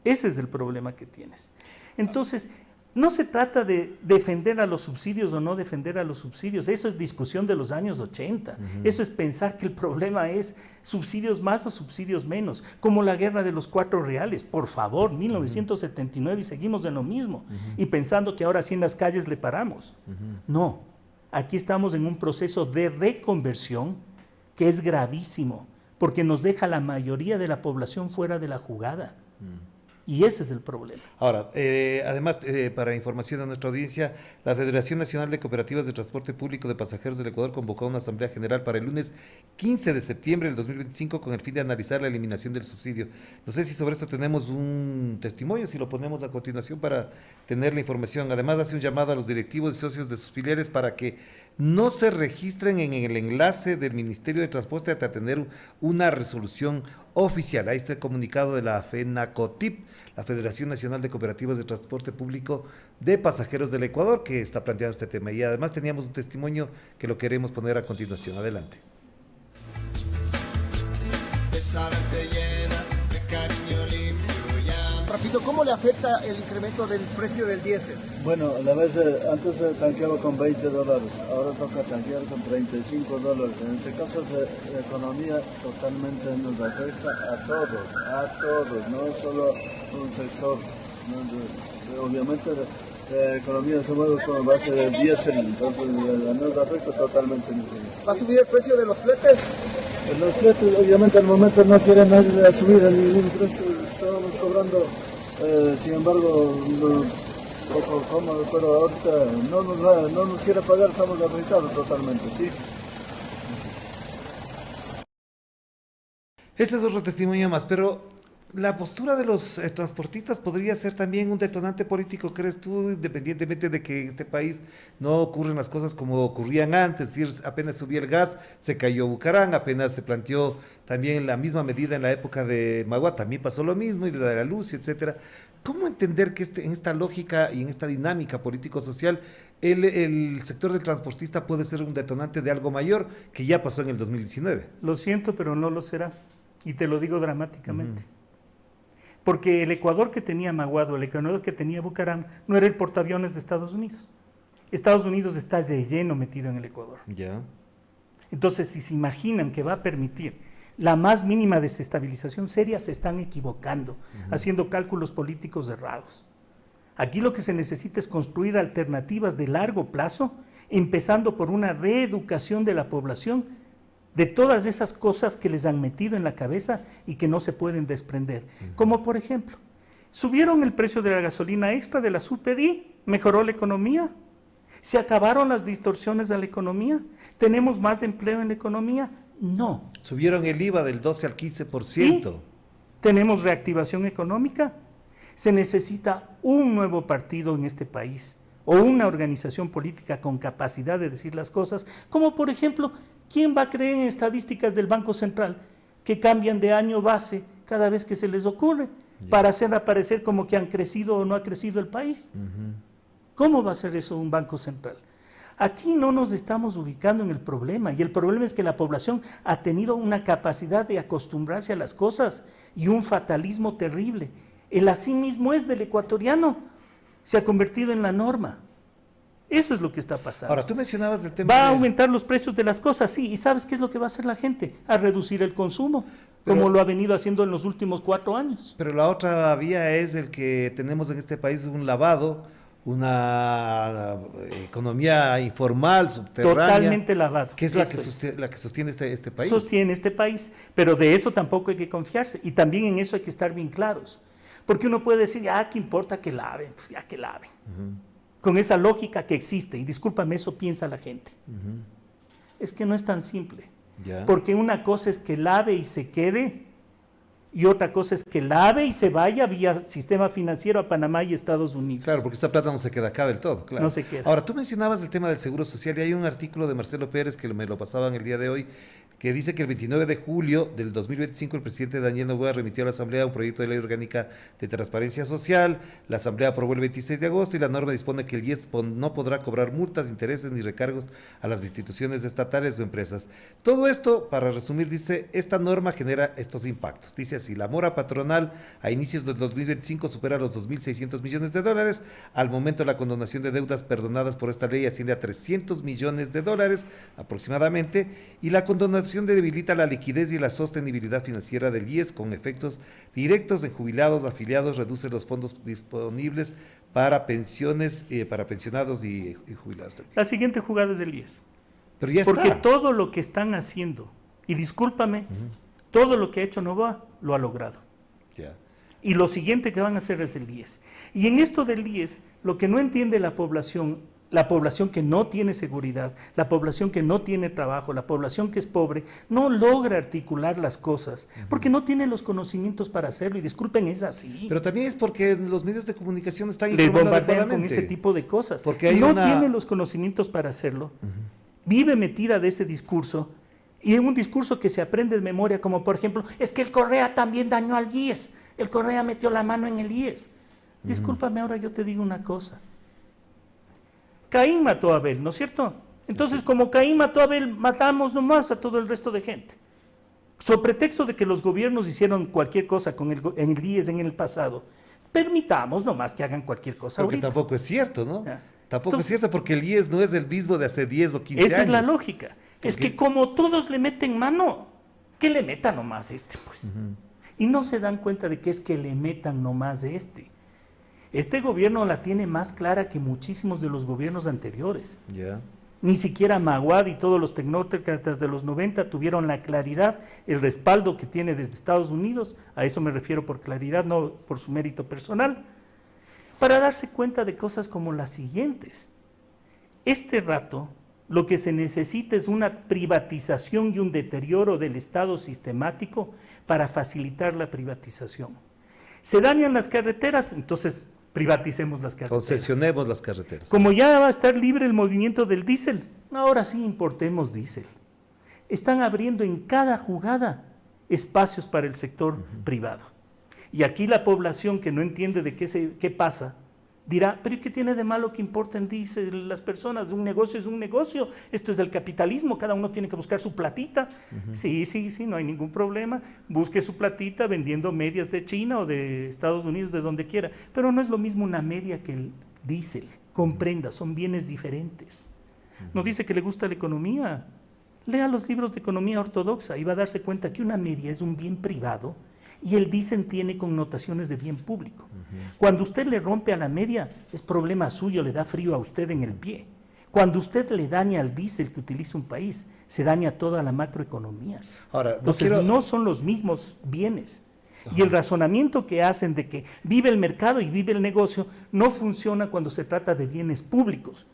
Ese es el problema que tienes. Entonces, no se trata de defender a los subsidios o no defender a los subsidios. Eso es discusión de los años 80. Eso es pensar que el problema es subsidios más o subsidios menos. Como la guerra de los 4 reales. Por favor, 1979 y seguimos en lo mismo. Y pensando que ahora sí en las calles le paramos. No. Aquí estamos en un proceso de reconversión que es gravísimo. Porque nos deja la mayoría de la población fuera de la jugada. Y ese es el problema. Ahora, además, para información a nuestra audiencia, la Federación Nacional de Cooperativas de Transporte Público de Pasajeros del Ecuador convocó a una asamblea general para el lunes 15 de septiembre del 2025 con el fin de analizar la eliminación del subsidio. No sé si sobre esto tenemos un testimonio, si lo ponemos a continuación para tener la información. Además, hace un llamado a los directivos y socios de sus filiales para que no se registren en el enlace del Ministerio de Transporte hasta tener una resolución oficial. Ahí está el comunicado de la FENACOTIP, la Federación Nacional de Cooperativas de Transporte Público de Pasajeros del Ecuador, que está planteando este tema. Y además teníamos un testimonio que lo queremos poner a continuación. Adelante. Rapidito, ¿cómo le afecta el incremento del precio del diésel? Bueno, a la vez antes se tanqueaba con $20, ahora toca tanquear con $35. En este caso la economía totalmente nos afecta a todos, no solo un sector. Obviamente la economía se mueve con base del diésel, entonces nos afecta totalmente. ¿Va a subir el precio de los fletes? Los fletes obviamente al momento no quieren nadie subir ningún precio, estábamos cobrando, sin embargo, poco cómodo, pero ahorita no nos quiere pagar, estamos afectados totalmente, ¿sí? Este es otro testimonio más, pero la postura de los transportistas podría ser también un detonante político, ¿crees tú? Independientemente de que en este país no ocurren las cosas como ocurrían antes, es decir, apenas subía el gas, se cayó Bucaram, apenas se planteó también la misma medida en la época de Magua, también pasó lo mismo, y de la luz, etcétera. ¿Cómo entender que en esta lógica y en esta dinámica político-social el sector del transportista puede ser un detonante de algo mayor que ya pasó en el 2019? Lo siento, pero no lo será, y te lo digo dramáticamente. Porque el Ecuador que tenía Maguado, el Ecuador que tenía Bucaram, no era el portaaviones de Estados Unidos. Estados Unidos está de lleno metido en el Ecuador. Ya. Entonces, si se imaginan que va a permitir la más mínima desestabilización seria, se están equivocando, haciendo cálculos políticos errados. Aquí lo que se necesita es construir alternativas de largo plazo, empezando por una reeducación de la población de todas esas cosas que les han metido en la cabeza y que no se pueden desprender. Como por ejemplo, subieron el precio de la gasolina extra, de la super, y mejoró la economía. ¿Se acabaron las distorsiones de la economía? ¿Tenemos más empleo en la economía? No. Subieron el IVA del 12 al 15%. ¿Y tenemos reactivación económica? Se necesita un nuevo partido en este país, o una organización política con capacidad de decir las cosas, como por ejemplo, ¿quién va a creer en estadísticas del Banco Central que cambian de año base cada vez que se les ocurre para hacer aparecer como que han crecido o no ha crecido el país? ¿Cómo va a ser eso un Banco Central? Aquí no nos estamos ubicando en el problema, y el problema es que la población ha tenido una capacidad de acostumbrarse a las cosas y un fatalismo terrible. El así mismo es del ecuatoriano, se ha convertido en la norma. Eso es lo que está pasando. Ahora, tú mencionabas el tema ¿Va a aumentar los precios de las cosas? Sí. ¿Y sabes qué es lo que va a hacer la gente? A reducir el consumo, como lo ha venido haciendo en los últimos 4 años. Pero la otra vía es el que tenemos en este país, un lavado, una economía informal, subterránea. Totalmente lavado. Que es la que sostiene este país. Sostiene este país, pero de eso tampoco hay que confiarse. Y también en eso hay que estar bien claros. Porque uno puede decir, ¿qué importa que laven? Pues ya que laven. Con esa lógica que existe, y discúlpame, eso piensa la gente. Es que no es tan simple. Porque una cosa es que lave y se quede, y otra cosa es que lave y se vaya vía sistema financiero a Panamá y Estados Unidos. Claro, porque esta plata no se queda acá del todo, claro. No se queda. Ahora, tú mencionabas el tema del Seguro Social, y hay un artículo de Marcelo Pérez que me lo pasaban el día de hoy, que dice que el 29 de julio del 2025 el presidente Daniel Noboa remitió a la Asamblea un proyecto de ley orgánica de transparencia social. La Asamblea aprobó el 26 de agosto y la norma dispone que el IES no podrá cobrar multas, intereses ni recargos a las instituciones estatales o empresas. Todo esto, para resumir, dice, esta norma genera estos impactos. Dice así: la mora patronal a inicios del 2025 supera los $2.600 millones. Al momento la condonación de deudas perdonadas por esta ley asciende a $300 millones aproximadamente, y la condonación debilita la liquidez y la sostenibilidad financiera del IES con efectos directos en jubilados, afiliados, reduce los fondos disponibles para pensiones, para pensionados y jubilados también. La siguiente jugada es del IES. Pero ya porque está. Todo lo que están haciendo, y discúlpame, todo lo que ha hecho Noboa lo ha logrado. Y lo siguiente que van a hacer es el IES. Y en esto del IES, lo que no entiende la población que no tiene seguridad, la población que no tiene trabajo, la población que es pobre, no logra articular las cosas, porque no tiene los conocimientos para hacerlo, y disculpen, es así. Pero también es porque los medios de comunicación están le bombardean con ese tipo de cosas. Porque no tienen los conocimientos para hacerlo. vive metida de ese discurso, y en un discurso que se aprende de memoria, como por ejemplo, es que el Correa también dañó al IES, el Correa metió la mano en el IES. Discúlpame, ahora yo te digo una cosa. Caín mató a Abel, ¿no es cierto? Entonces, como Caín mató a Abel, matamos nomás a todo el resto de gente. Sobre pretexto de que los gobiernos hicieron cualquier cosa con en el IES en el pasado, permitamos nomás que hagan cualquier cosa Porque ahorita. tampoco es cierto, ¿no? Ya. Tampoco Entonces, es cierto, porque el IES no es el mismo de hace 10 o 15 años. esa es la lógica. Es que como todos le meten mano, que le metan nomás pues. Y no se dan cuenta de que es que le metan nomás Este gobierno la tiene más clara que muchísimos de los gobiernos anteriores. Ya. Ni siquiera Maguad y todos los tecnócratas de los 90 tuvieron la claridad, el respaldo que tiene desde Estados Unidos, a eso me refiero por claridad, no por su mérito personal, para darse cuenta de cosas como las siguientes. Este rato, lo que se necesita es una privatización y un deterioro del Estado sistemático para facilitar la privatización. Se dañan las carreteras, entonces privaticemos las carreteras. Concesionemos las carreteras. Como ya va a estar libre el movimiento del diésel, ahora sí importemos diésel. Están abriendo en cada jugada espacios para el sector privado. Y aquí la población que no entiende de qué pasa, dirá, pero ¿y qué tiene de malo que importen diésel las personas? Un negocio es un negocio, esto es del capitalismo, cada uno tiene que buscar su platita. Sí, no hay ningún problema, busque su platita vendiendo medias de China o de Estados Unidos, de donde quiera, pero no es lo mismo una media que el diésel, comprenda, son bienes diferentes. ¿No dice que le gusta la economía? Lea los libros de economía ortodoxa y va a darse cuenta que una media es un bien privado y el diésel tiene connotaciones de bien público. Cuando usted le rompe a la media, es problema suyo, le da frío a usted en el pie. Cuando usted le daña al diésel que utiliza un país, se daña toda la macroeconomía. Ahora, entonces no son los mismos bienes. Y el razonamiento que hacen de que vive el mercado y vive el negocio no funciona cuando se trata de bienes públicos.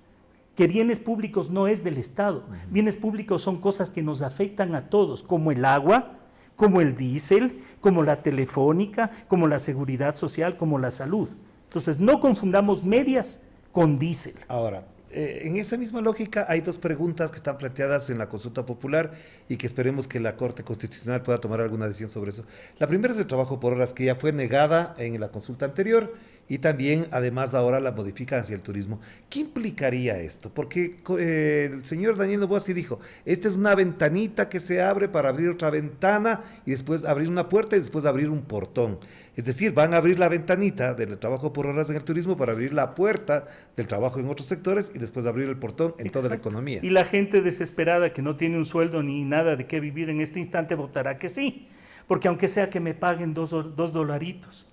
Que bienes públicos no es del Estado. Bienes públicos son cosas que nos afectan a todos, como el agua, como el diésel, como la telefónica, como la seguridad social, como la salud. Entonces, no confundamos medias con diésel. Ahora, en esa misma lógica hay dos preguntas que están planteadas en la consulta popular y que esperemos que la Corte Constitucional pueda tomar alguna decisión sobre eso. La primera es el trabajo por horas, que ya fue negada en la consulta anterior y también, además, ahora la modifican hacia el turismo. ¿Qué implicaría esto? Porque el señor Daniel Noboa sí dijo, esta es una ventanita que se abre para abrir otra ventana y después abrir una puerta y después abrir un portón. Es decir, van a abrir la ventanita del trabajo por horas en el turismo para abrir la puerta del trabajo en otros sectores y después abrir el portón en toda la economía. Y la gente desesperada que no tiene un sueldo ni nada de qué vivir en este instante votará que sí. Porque aunque sea que me paguen dos dolaritos,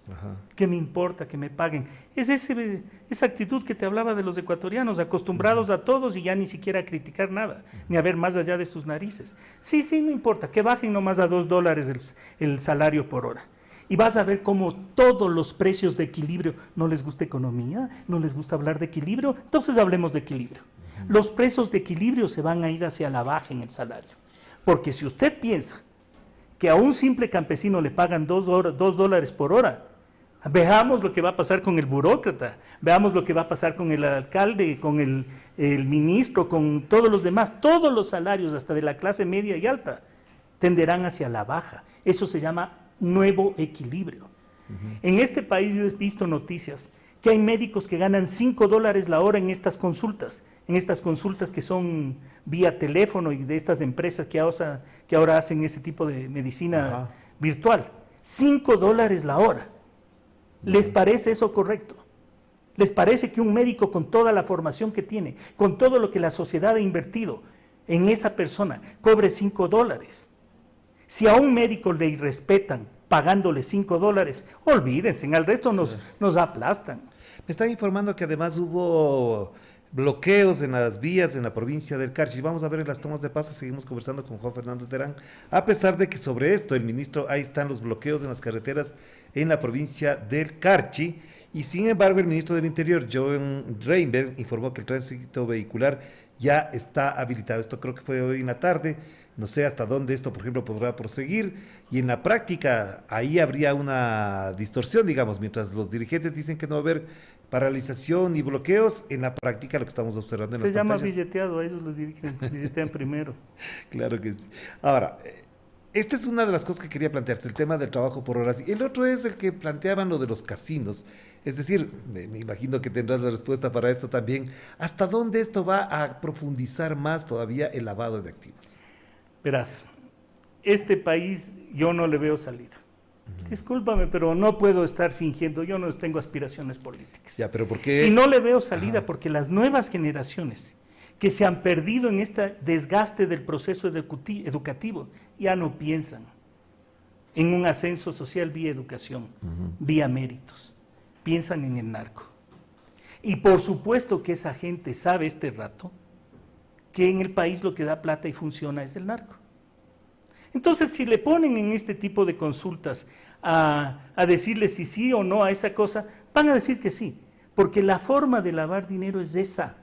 ¿qué me importa que me paguen? Es esa actitud que te hablaba de los ecuatorianos, acostumbrados a todos y ya ni siquiera a criticar nada, ni a ver más allá de sus narices. Sí, no importa, que bajen nomás a $2 el salario por hora. Y vas a ver cómo todos los precios de equilibrio, ¿no les gusta economía? ¿No les gusta hablar de equilibrio? Entonces hablemos de equilibrio. Los precios de equilibrio se van a ir hacia la baja en el salario. Porque si usted piensa que a un simple campesino le pagan $2 por hora, veamos lo que va a pasar con el burócrata, veamos lo que va a pasar con el alcalde, con el ministro, con todos los demás. Todos los salarios, hasta de la clase media y alta, tenderán hacia la baja. Eso se llama nuevo equilibrio. En este país yo he visto noticias que hay médicos que ganan $5 la hora en estas consultas que son vía teléfono y de estas empresas que ahora hacen ese tipo de medicina virtual. $5 la hora. ¿Les parece eso correcto? ¿Les parece que un médico con toda la formación que tiene, con todo lo que la sociedad ha invertido en esa persona, cobre $5? Si a un médico le irrespetan pagándole $5, olvídense, al resto nos aplastan. Me están informando que además hubo bloqueos en las vías en la provincia del Carchi. Vamos a ver en las tomas de paso, seguimos conversando con Juan Fernando Terán, a pesar de que sobre esto el ministro, ahí están los bloqueos en las carreteras en la provincia del Carchi, y sin embargo el ministro del Interior, Johan Reinberg, informó que el tránsito vehicular ya está habilitado. Esto creo que fue hoy en la tarde. No sé hasta dónde esto, por ejemplo, podrá proseguir, y en la práctica ahí habría una distorsión, digamos, mientras los dirigentes dicen que no va a haber paralización y bloqueos, en la práctica lo que estamos observando en Se las llama pantallas. billeteado, a ellos los dirigen, billetean primero. Claro que sí. Ahora, esta es una de las cosas que quería plantearse, el tema del trabajo por horas. Y el otro es el que planteaban lo de los casinos. Es decir, me imagino que tendrás la respuesta para esto también. ¿Hasta dónde esto va a profundizar más todavía el lavado de activos? Verás, este país yo no le veo salida. Discúlpame, pero no puedo estar fingiendo, yo no tengo aspiraciones políticas. Ya, pero ¿por qué? Y no le veo salida porque las nuevas generaciones que se han perdido en este desgaste del proceso educativo ya no piensan en un ascenso social vía educación, vía méritos, piensan en el narco. Y por supuesto que esa gente sabe este rato que en el país lo que da plata y funciona es el narco. Entonces, si le ponen en este tipo de consultas a decirle si sí o no a esa cosa, van a decir que sí, porque la forma de lavar dinero es esa.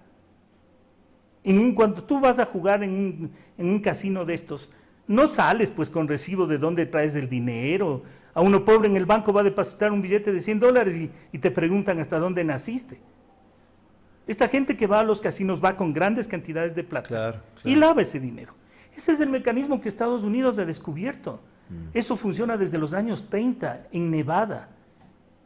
Cuando tú vas a jugar en un casino de estos, no sales pues con recibo de dónde traes el dinero. A uno pobre en el banco va a depositar un billete de $100 y te preguntan hasta dónde naciste. Esta gente que va a los casinos va con grandes cantidades de plata y lava ese dinero. Ese es el mecanismo que Estados Unidos ha descubierto. Eso funciona desde los años 30 en Nevada.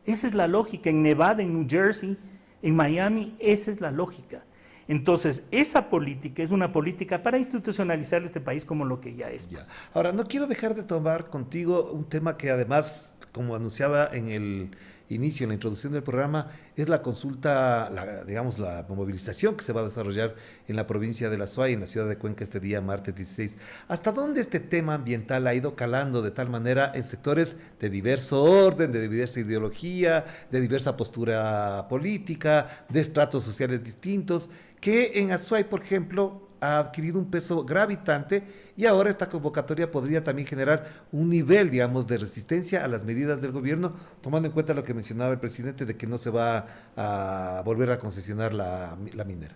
Esa es la lógica. En Nevada, en New Jersey, en Miami, esa es la lógica. Entonces, esa política es una política para institucionalizar este país como lo que ya es. Ya. Ahora, no quiero dejar de tomar contigo un tema que además, como anunciaba en el inicio, en la introducción del programa, es la consulta, la movilización que se va a desarrollar en la provincia de La Suay, en la ciudad de Cuenca, este día martes 16. ¿Hasta dónde este tema ambiental ha ido calando de tal manera en sectores de diverso orden, de diversa ideología, de diversa postura política, de estratos sociales distintos, que en Azuay, por ejemplo, ha adquirido un peso gravitante y ahora esta convocatoria podría también generar un nivel, digamos, de resistencia a las medidas del gobierno, tomando en cuenta lo que mencionaba el presidente de que no se va a volver a concesionar la minera?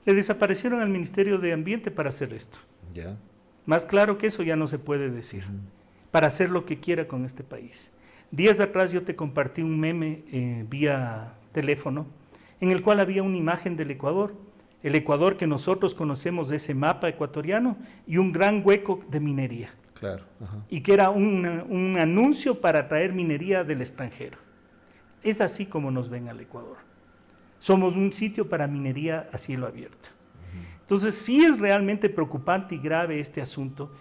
Le desaparecieron al Ministerio de Ambiente para hacer esto. Ya. Más claro que eso ya no se puede decir, para hacer lo que quiera con este país. Días atrás yo te compartí un meme vía teléfono en el cual había una imagen del Ecuador, el Ecuador que nosotros conocemos de ese mapa ecuatoriano y un gran hueco de minería. Claro. Ajá. Y que era un anuncio para traer minería del extranjero. Es así como nos ven al Ecuador. Somos un sitio para minería a cielo abierto. Entonces sí es realmente preocupante y grave este asunto,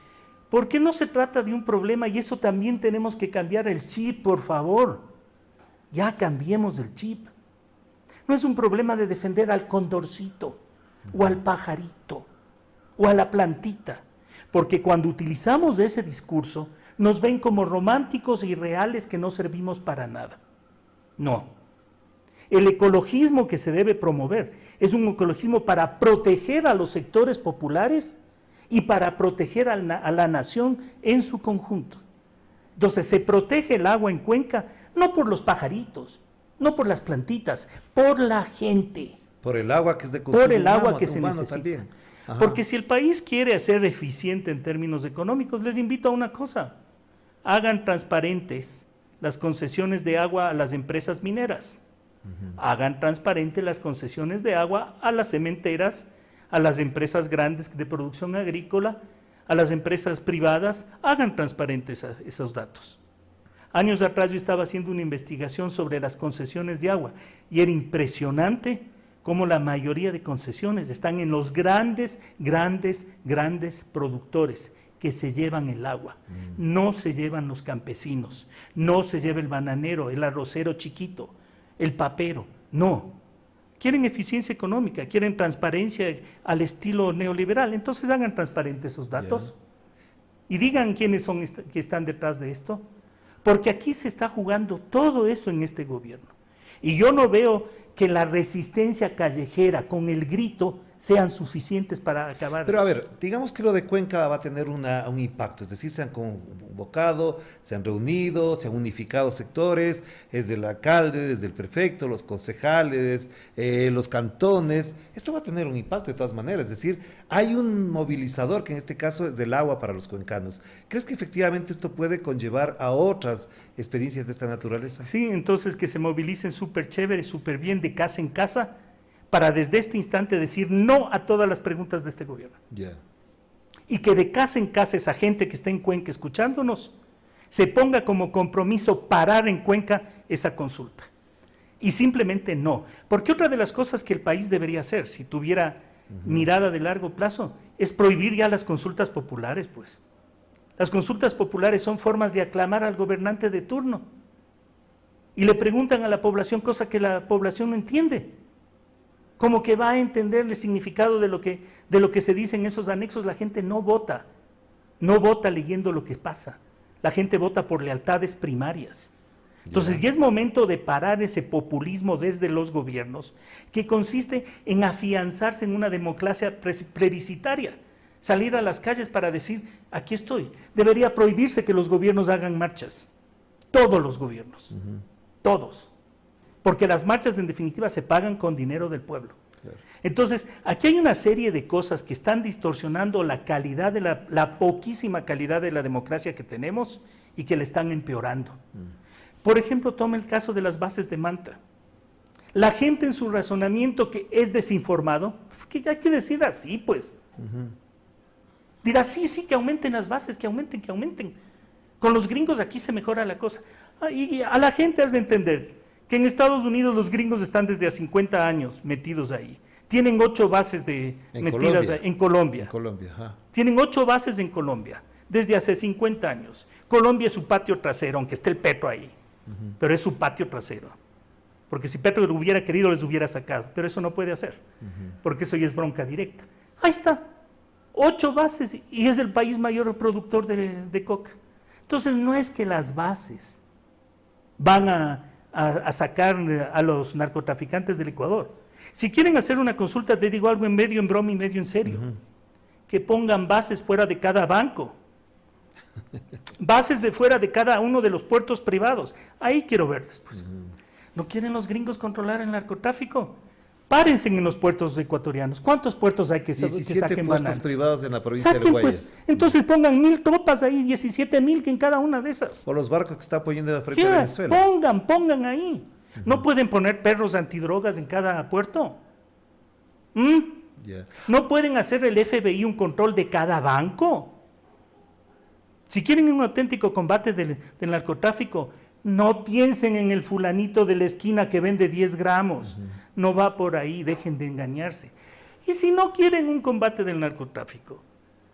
porque no se trata de un problema y eso también tenemos que cambiar el chip, por favor. Ya cambiemos el chip. No es un problema de defender al condorcito, o al pajarito, o a la plantita, porque cuando utilizamos ese discurso, nos ven como románticos e irreales que no servimos para nada. No. El ecologismo que se debe promover es un ecologismo para proteger a los sectores populares y para proteger a la nación en su conjunto. Entonces se protege el agua en Cuenca no por los pajaritos, no por las plantitas, por la gente. Por el agua que es de consumo por el agua humano, que se necesita. También. Porque si el país quiere ser eficiente en términos económicos, les invito a una cosa: hagan transparentes las concesiones de agua a las empresas mineras, hagan transparentes las concesiones de agua a las cementeras, a las empresas grandes de producción agrícola, a las empresas privadas, hagan transparentes esos datos. Años atrás yo estaba haciendo una investigación sobre las concesiones de agua y era impresionante cómo la mayoría de concesiones están en los grandes productores que se llevan el agua. No se llevan los campesinos, no se lleva el bananero, el arrocero chiquito, el papero, no. Quieren eficiencia económica, quieren transparencia al estilo neoliberal, entonces hagan transparentes esos datos y digan quiénes son que están detrás de esto, porque aquí se está jugando todo eso en este gobierno. Y yo no veo que la resistencia callejera con el grito sean suficientes para acabar. Pero a ver, digamos que lo de Cuenca va a tener un impacto, es decir, se han convocado, se han reunido, se han unificado sectores, desde el alcalde, desde el prefecto, los concejales, los cantones. Esto va a tener un impacto de todas maneras, es decir, hay un movilizador que en este caso es del agua para los cuencanos. ¿Crees que efectivamente esto puede conllevar a otras experiencias de esta naturaleza? Sí, entonces que se movilicen súper chévere, súper bien. vayan de casa en casa para desde este instante decir no a todas las preguntas de este gobierno. Ya. Y que de casa en casa esa gente que está en Cuenca escuchándonos se ponga como compromiso parar en Cuenca esa consulta. Y simplemente no. Porque otra de las cosas que el país debería hacer, si tuviera mirada de largo plazo, es prohibir ya las consultas populares, pues. Las consultas populares son formas de aclamar al gobernante de turno. Y le preguntan a la población cosa que la población no entiende. Como que va a entender el significado de lo que se dice en esos anexos. La gente no vota leyendo lo que pasa. La gente vota por lealtades primarias. Entonces ya es momento de parar ese populismo desde los gobiernos, que consiste en afianzarse en una democracia plebiscitaria, salir a las calles para decir, aquí estoy. Debería prohibirse que los gobiernos hagan marchas, todos los gobiernos, todos, porque las marchas en definitiva se pagan con dinero del pueblo. Claro. Entonces, aquí hay una serie de cosas que están distorsionando la calidad de la poquísima calidad de la democracia que tenemos y que la están empeorando. Por ejemplo, toma el caso de las bases de Manta. La gente en su razonamiento que es desinformado, que hay que decir así, pues. Dirá, sí, que aumenten las bases, que aumenten. Con los gringos aquí se mejora la cosa. Y a la gente has de entender que en Estados Unidos los gringos están desde hace 50 años metidos ahí. Tienen 8 bases metidas en Colombia. Tienen 8 bases en Colombia desde hace 50 años. Colombia es su patio trasero, aunque esté el Petro ahí. Pero es su patio trasero, porque si Petro lo hubiera querido les hubiera sacado, pero eso no puede hacer, porque eso ya es bronca directa. Ahí está, 8 bases y es el país mayor productor de coca. Entonces no es que las bases van a sacar a los narcotraficantes del Ecuador. Si quieren hacer una consulta, te digo algo en medio en broma y medio en serio, que pongan bases fuera de cada banco. Bases de fuera de cada uno de los puertos privados. Ahí quiero verles, pues. ¿No quieren los gringos controlar el narcotráfico? Párense en los puertos ecuatorianos. ¿Cuántos puertos hay que saquen puertos privados en la provincia de Guayas? Pues, entonces pongan 1000 tropas ahí, 17,000 que en cada una de esas. O los barcos que está poniendo de frente a Venezuela. Pongan ahí. No pueden poner perros antidrogas en cada puerto. No pueden hacer el FBI un control de cada banco. Si quieren un auténtico combate del narcotráfico, no piensen en el fulanito de la esquina que vende 10 gramos. No va por ahí, dejen de engañarse. Y si no quieren un combate del narcotráfico,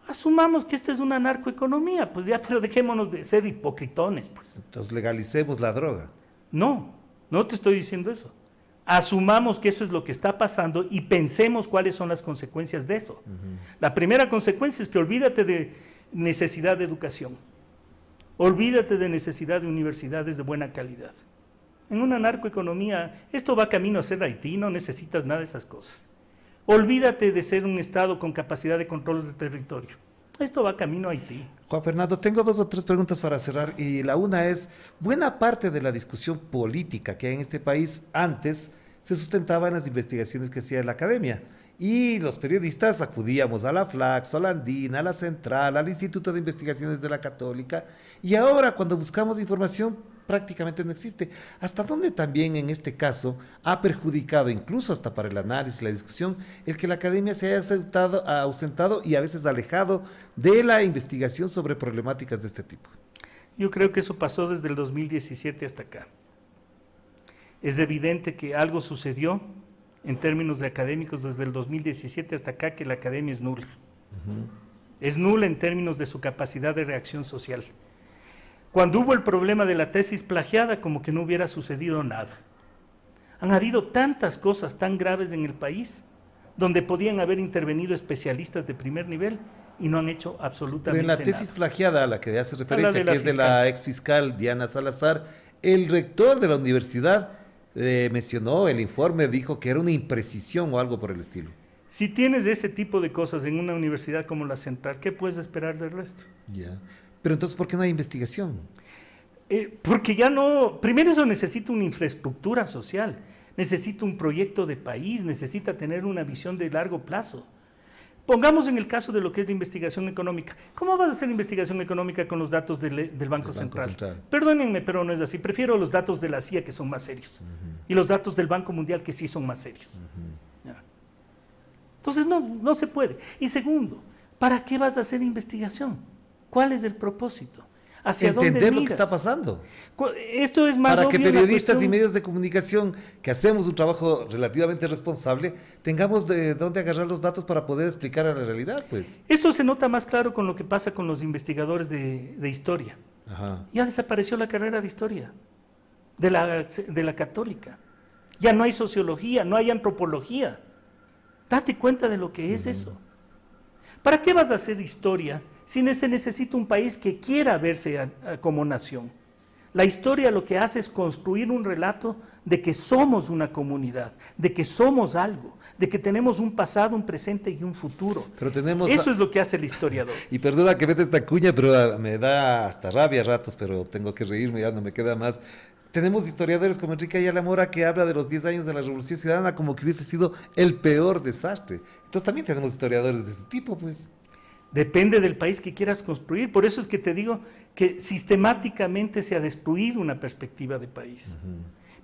asumamos que esta es una narcoeconomía, pues ya, pero dejémonos de ser hipocritones, pues. Entonces legalicemos la droga. No te estoy diciendo eso. Asumamos que eso es lo que está pasando y pensemos cuáles son las consecuencias de eso. La primera consecuencia es que olvídate de necesidad de educación. Olvídate de necesidad de universidades de buena calidad. En una narcoeconomía, esto va camino a ser Haití, no necesitas nada de esas cosas. Olvídate de ser un Estado con capacidad de control del territorio. Esto va camino a Haití. Juan Fernando, tengo 2 o 3 preguntas para cerrar y la una es, buena parte de la discusión política que hay en este país antes se sustentaba en las investigaciones que hacía la academia. Y los periodistas acudíamos a la Flaxo, a la Andina, a la Central, al Instituto de Investigaciones de la Católica, y ahora cuando buscamos información prácticamente no existe. ¿Hasta dónde también en este caso ha perjudicado, incluso hasta para el análisis, la discusión, el que la academia se haya ausentado y a veces alejado de la investigación sobre problemáticas de este tipo? Yo creo que eso pasó desde el 2017 hasta acá. Es evidente que algo sucedió en términos de académicos desde el 2017 hasta acá, que la academia es nula. Es nula en términos de su capacidad de reacción social. Cuando hubo el problema de la tesis plagiada, como que no hubiera sucedido nada. Han habido tantas cosas tan graves en el país, donde podían haber intervenido especialistas de primer nivel y no han hecho absolutamente nada. Pero en la tesis plagiada a la que hace referencia, que es de la exfiscal Diana Salazar, el rector de la universidad mencionó el informe, dijo que era una imprecisión o algo por el estilo. Si tienes ese tipo de cosas en una universidad como la Central, ¿qué puedes esperar del resto? Ya. Pero entonces, ¿por qué no hay investigación? Porque ya no, primero eso necesita una infraestructura social, necesita un proyecto de país, necesita tener una visión de largo plazo. Pongamos en el caso de lo que es la investigación económica. ¿Cómo vas a hacer investigación económica con los datos del Banco Central? Perdónenme, pero no es así. Prefiero los datos de la CIA, que son más serios. Y los datos del Banco Mundial que sí son más serios. ¿Ya? Entonces no se puede. Y segundo, ¿para qué vas a hacer investigación? ¿Cuál es el propósito? ¿Hacia dónde Entender lo que miras? está pasando. Esto es más para que obvio periodistas y medios de comunicación que hacemos un trabajo relativamente responsable tengamos de dónde agarrar los datos para poder explicar a la realidad, pues. Esto se nota más claro con lo que pasa con los investigadores de historia. Ajá. Ya desapareció la carrera de historia de la católica. Ya no hay sociología, no hay antropología. Date cuenta de lo que es eso. ¿Para qué vas a hacer historia si se necesita un país que quiera verse como nación? La historia lo que hace es construir un relato de que somos una comunidad, de que somos algo, de que tenemos un pasado, un presente y un futuro. Pero tenemos eso es lo que hace el historiador. Y perdona que meta esta cuña, pero me da hasta rabia a ratos, pero tengo que reírme, ya no me queda más. Tenemos historiadores como Enrique Ayala Mora que habla de los 10 años de la Revolución Ciudadana como que hubiese sido el peor desastre. Entonces también tenemos historiadores de ese tipo, pues. Depende del país que quieras construir. Por eso es que te digo que sistemáticamente se ha destruido una perspectiva de país.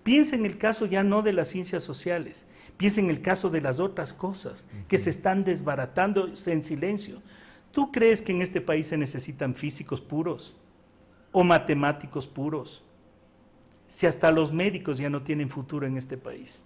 Piensa en el caso ya no de las ciencias sociales, piensa en el caso de las otras cosas que se están desbaratando en silencio. ¿Tú crees que en este país se necesitan físicos puros o matemáticos puros? Si hasta los médicos ya no tienen futuro en este país.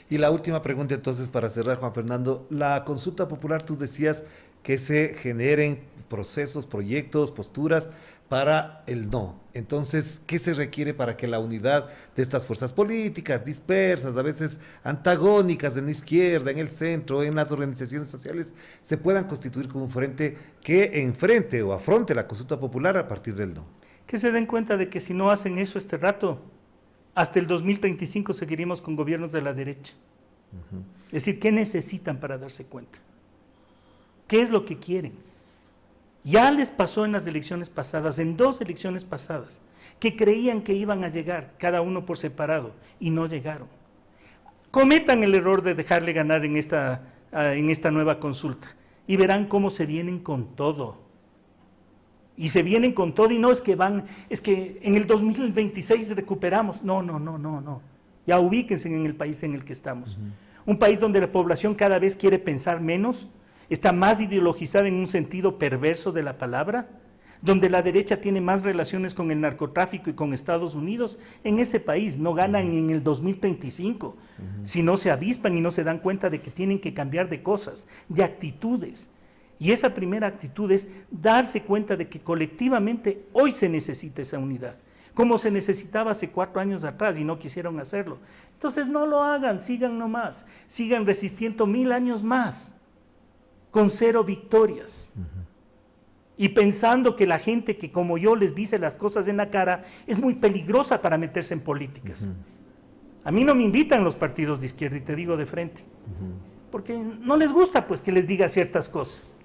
Y la última pregunta entonces para cerrar, Juan Fernando. La consulta popular, tú decías que se generen procesos, proyectos, posturas para el no. Entonces, ¿qué se requiere para que la unidad de estas fuerzas políticas dispersas, a veces antagónicas en la izquierda, en el centro, en las organizaciones sociales, se puedan constituir como un frente que enfrente o afronte la consulta popular a partir del no? Que se den cuenta de que si no hacen eso este rato, hasta el 2035 seguiremos con gobiernos de la derecha. Es decir, ¿qué necesitan para darse cuenta? ¿Qué es lo que quieren? Ya les pasó en las elecciones pasadas, en 2 elecciones pasadas, que creían que iban a llegar, cada uno por separado, y no llegaron. Cometan el error de dejarle ganar en esta nueva consulta, y verán cómo se vienen con todo. Y se vienen con todo, y no es que en el 2026 recuperamos. No. Ya ubíquense en el país en el que estamos. Un país donde la población cada vez quiere pensar menos, está más ideologizada en un sentido perverso de la palabra, donde la derecha tiene más relaciones con el narcotráfico y con Estados Unidos. En ese país no ganan en el 2025, si no se avispan y no se dan cuenta de que tienen que cambiar de cosas, de actitudes. Y esa primera actitud es darse cuenta de que colectivamente hoy se necesita esa unidad, como se necesitaba hace 4 años atrás y no quisieron hacerlo. Entonces no lo hagan, sigan nomás, sigan resistiendo 1000 años más, con 0 victorias. Y pensando que la gente que como yo les dice las cosas en la cara es muy peligrosa para meterse en políticas. A mí no me invitan los partidos de izquierda y te digo de frente, porque no les gusta pues que les diga ciertas cosas.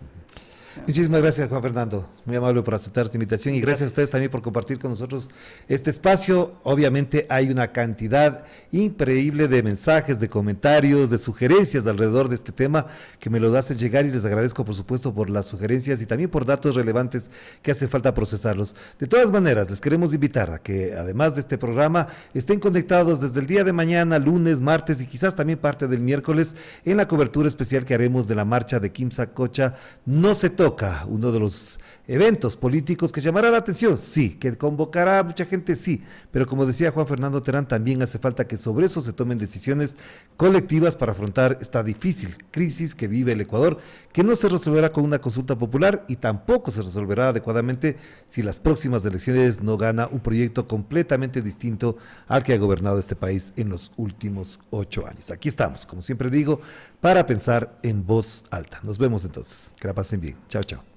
Muchísimas gracias, Juan Fernando, muy amable por aceptar esta invitación y gracias a ustedes también por compartir con nosotros este espacio. Obviamente hay una cantidad increíble de mensajes, de comentarios, de sugerencias alrededor de este tema que me lo hacen llegar y les agradezco por supuesto por las sugerencias y también por datos relevantes que hace falta procesarlos. De todas maneras, les queremos invitar a que además de este programa estén conectados desde el día de mañana, lunes, martes y quizás también parte del miércoles en la cobertura especial que haremos de la marcha de Quimsacocha. No se toca, uno de los eventos políticos que llamará la atención, sí, que convocará a mucha gente, sí, pero como decía Juan Fernando Terán, también hace falta que sobre eso se tomen decisiones colectivas para afrontar esta difícil crisis que vive el Ecuador, que no se resolverá con una consulta popular y tampoco se resolverá adecuadamente si las próximas elecciones no gana un proyecto completamente distinto al que ha gobernado este país en los últimos 8 años. Aquí estamos, como siempre digo, para pensar en voz alta. Nos vemos entonces. Que la pasen bien. Chao, chao.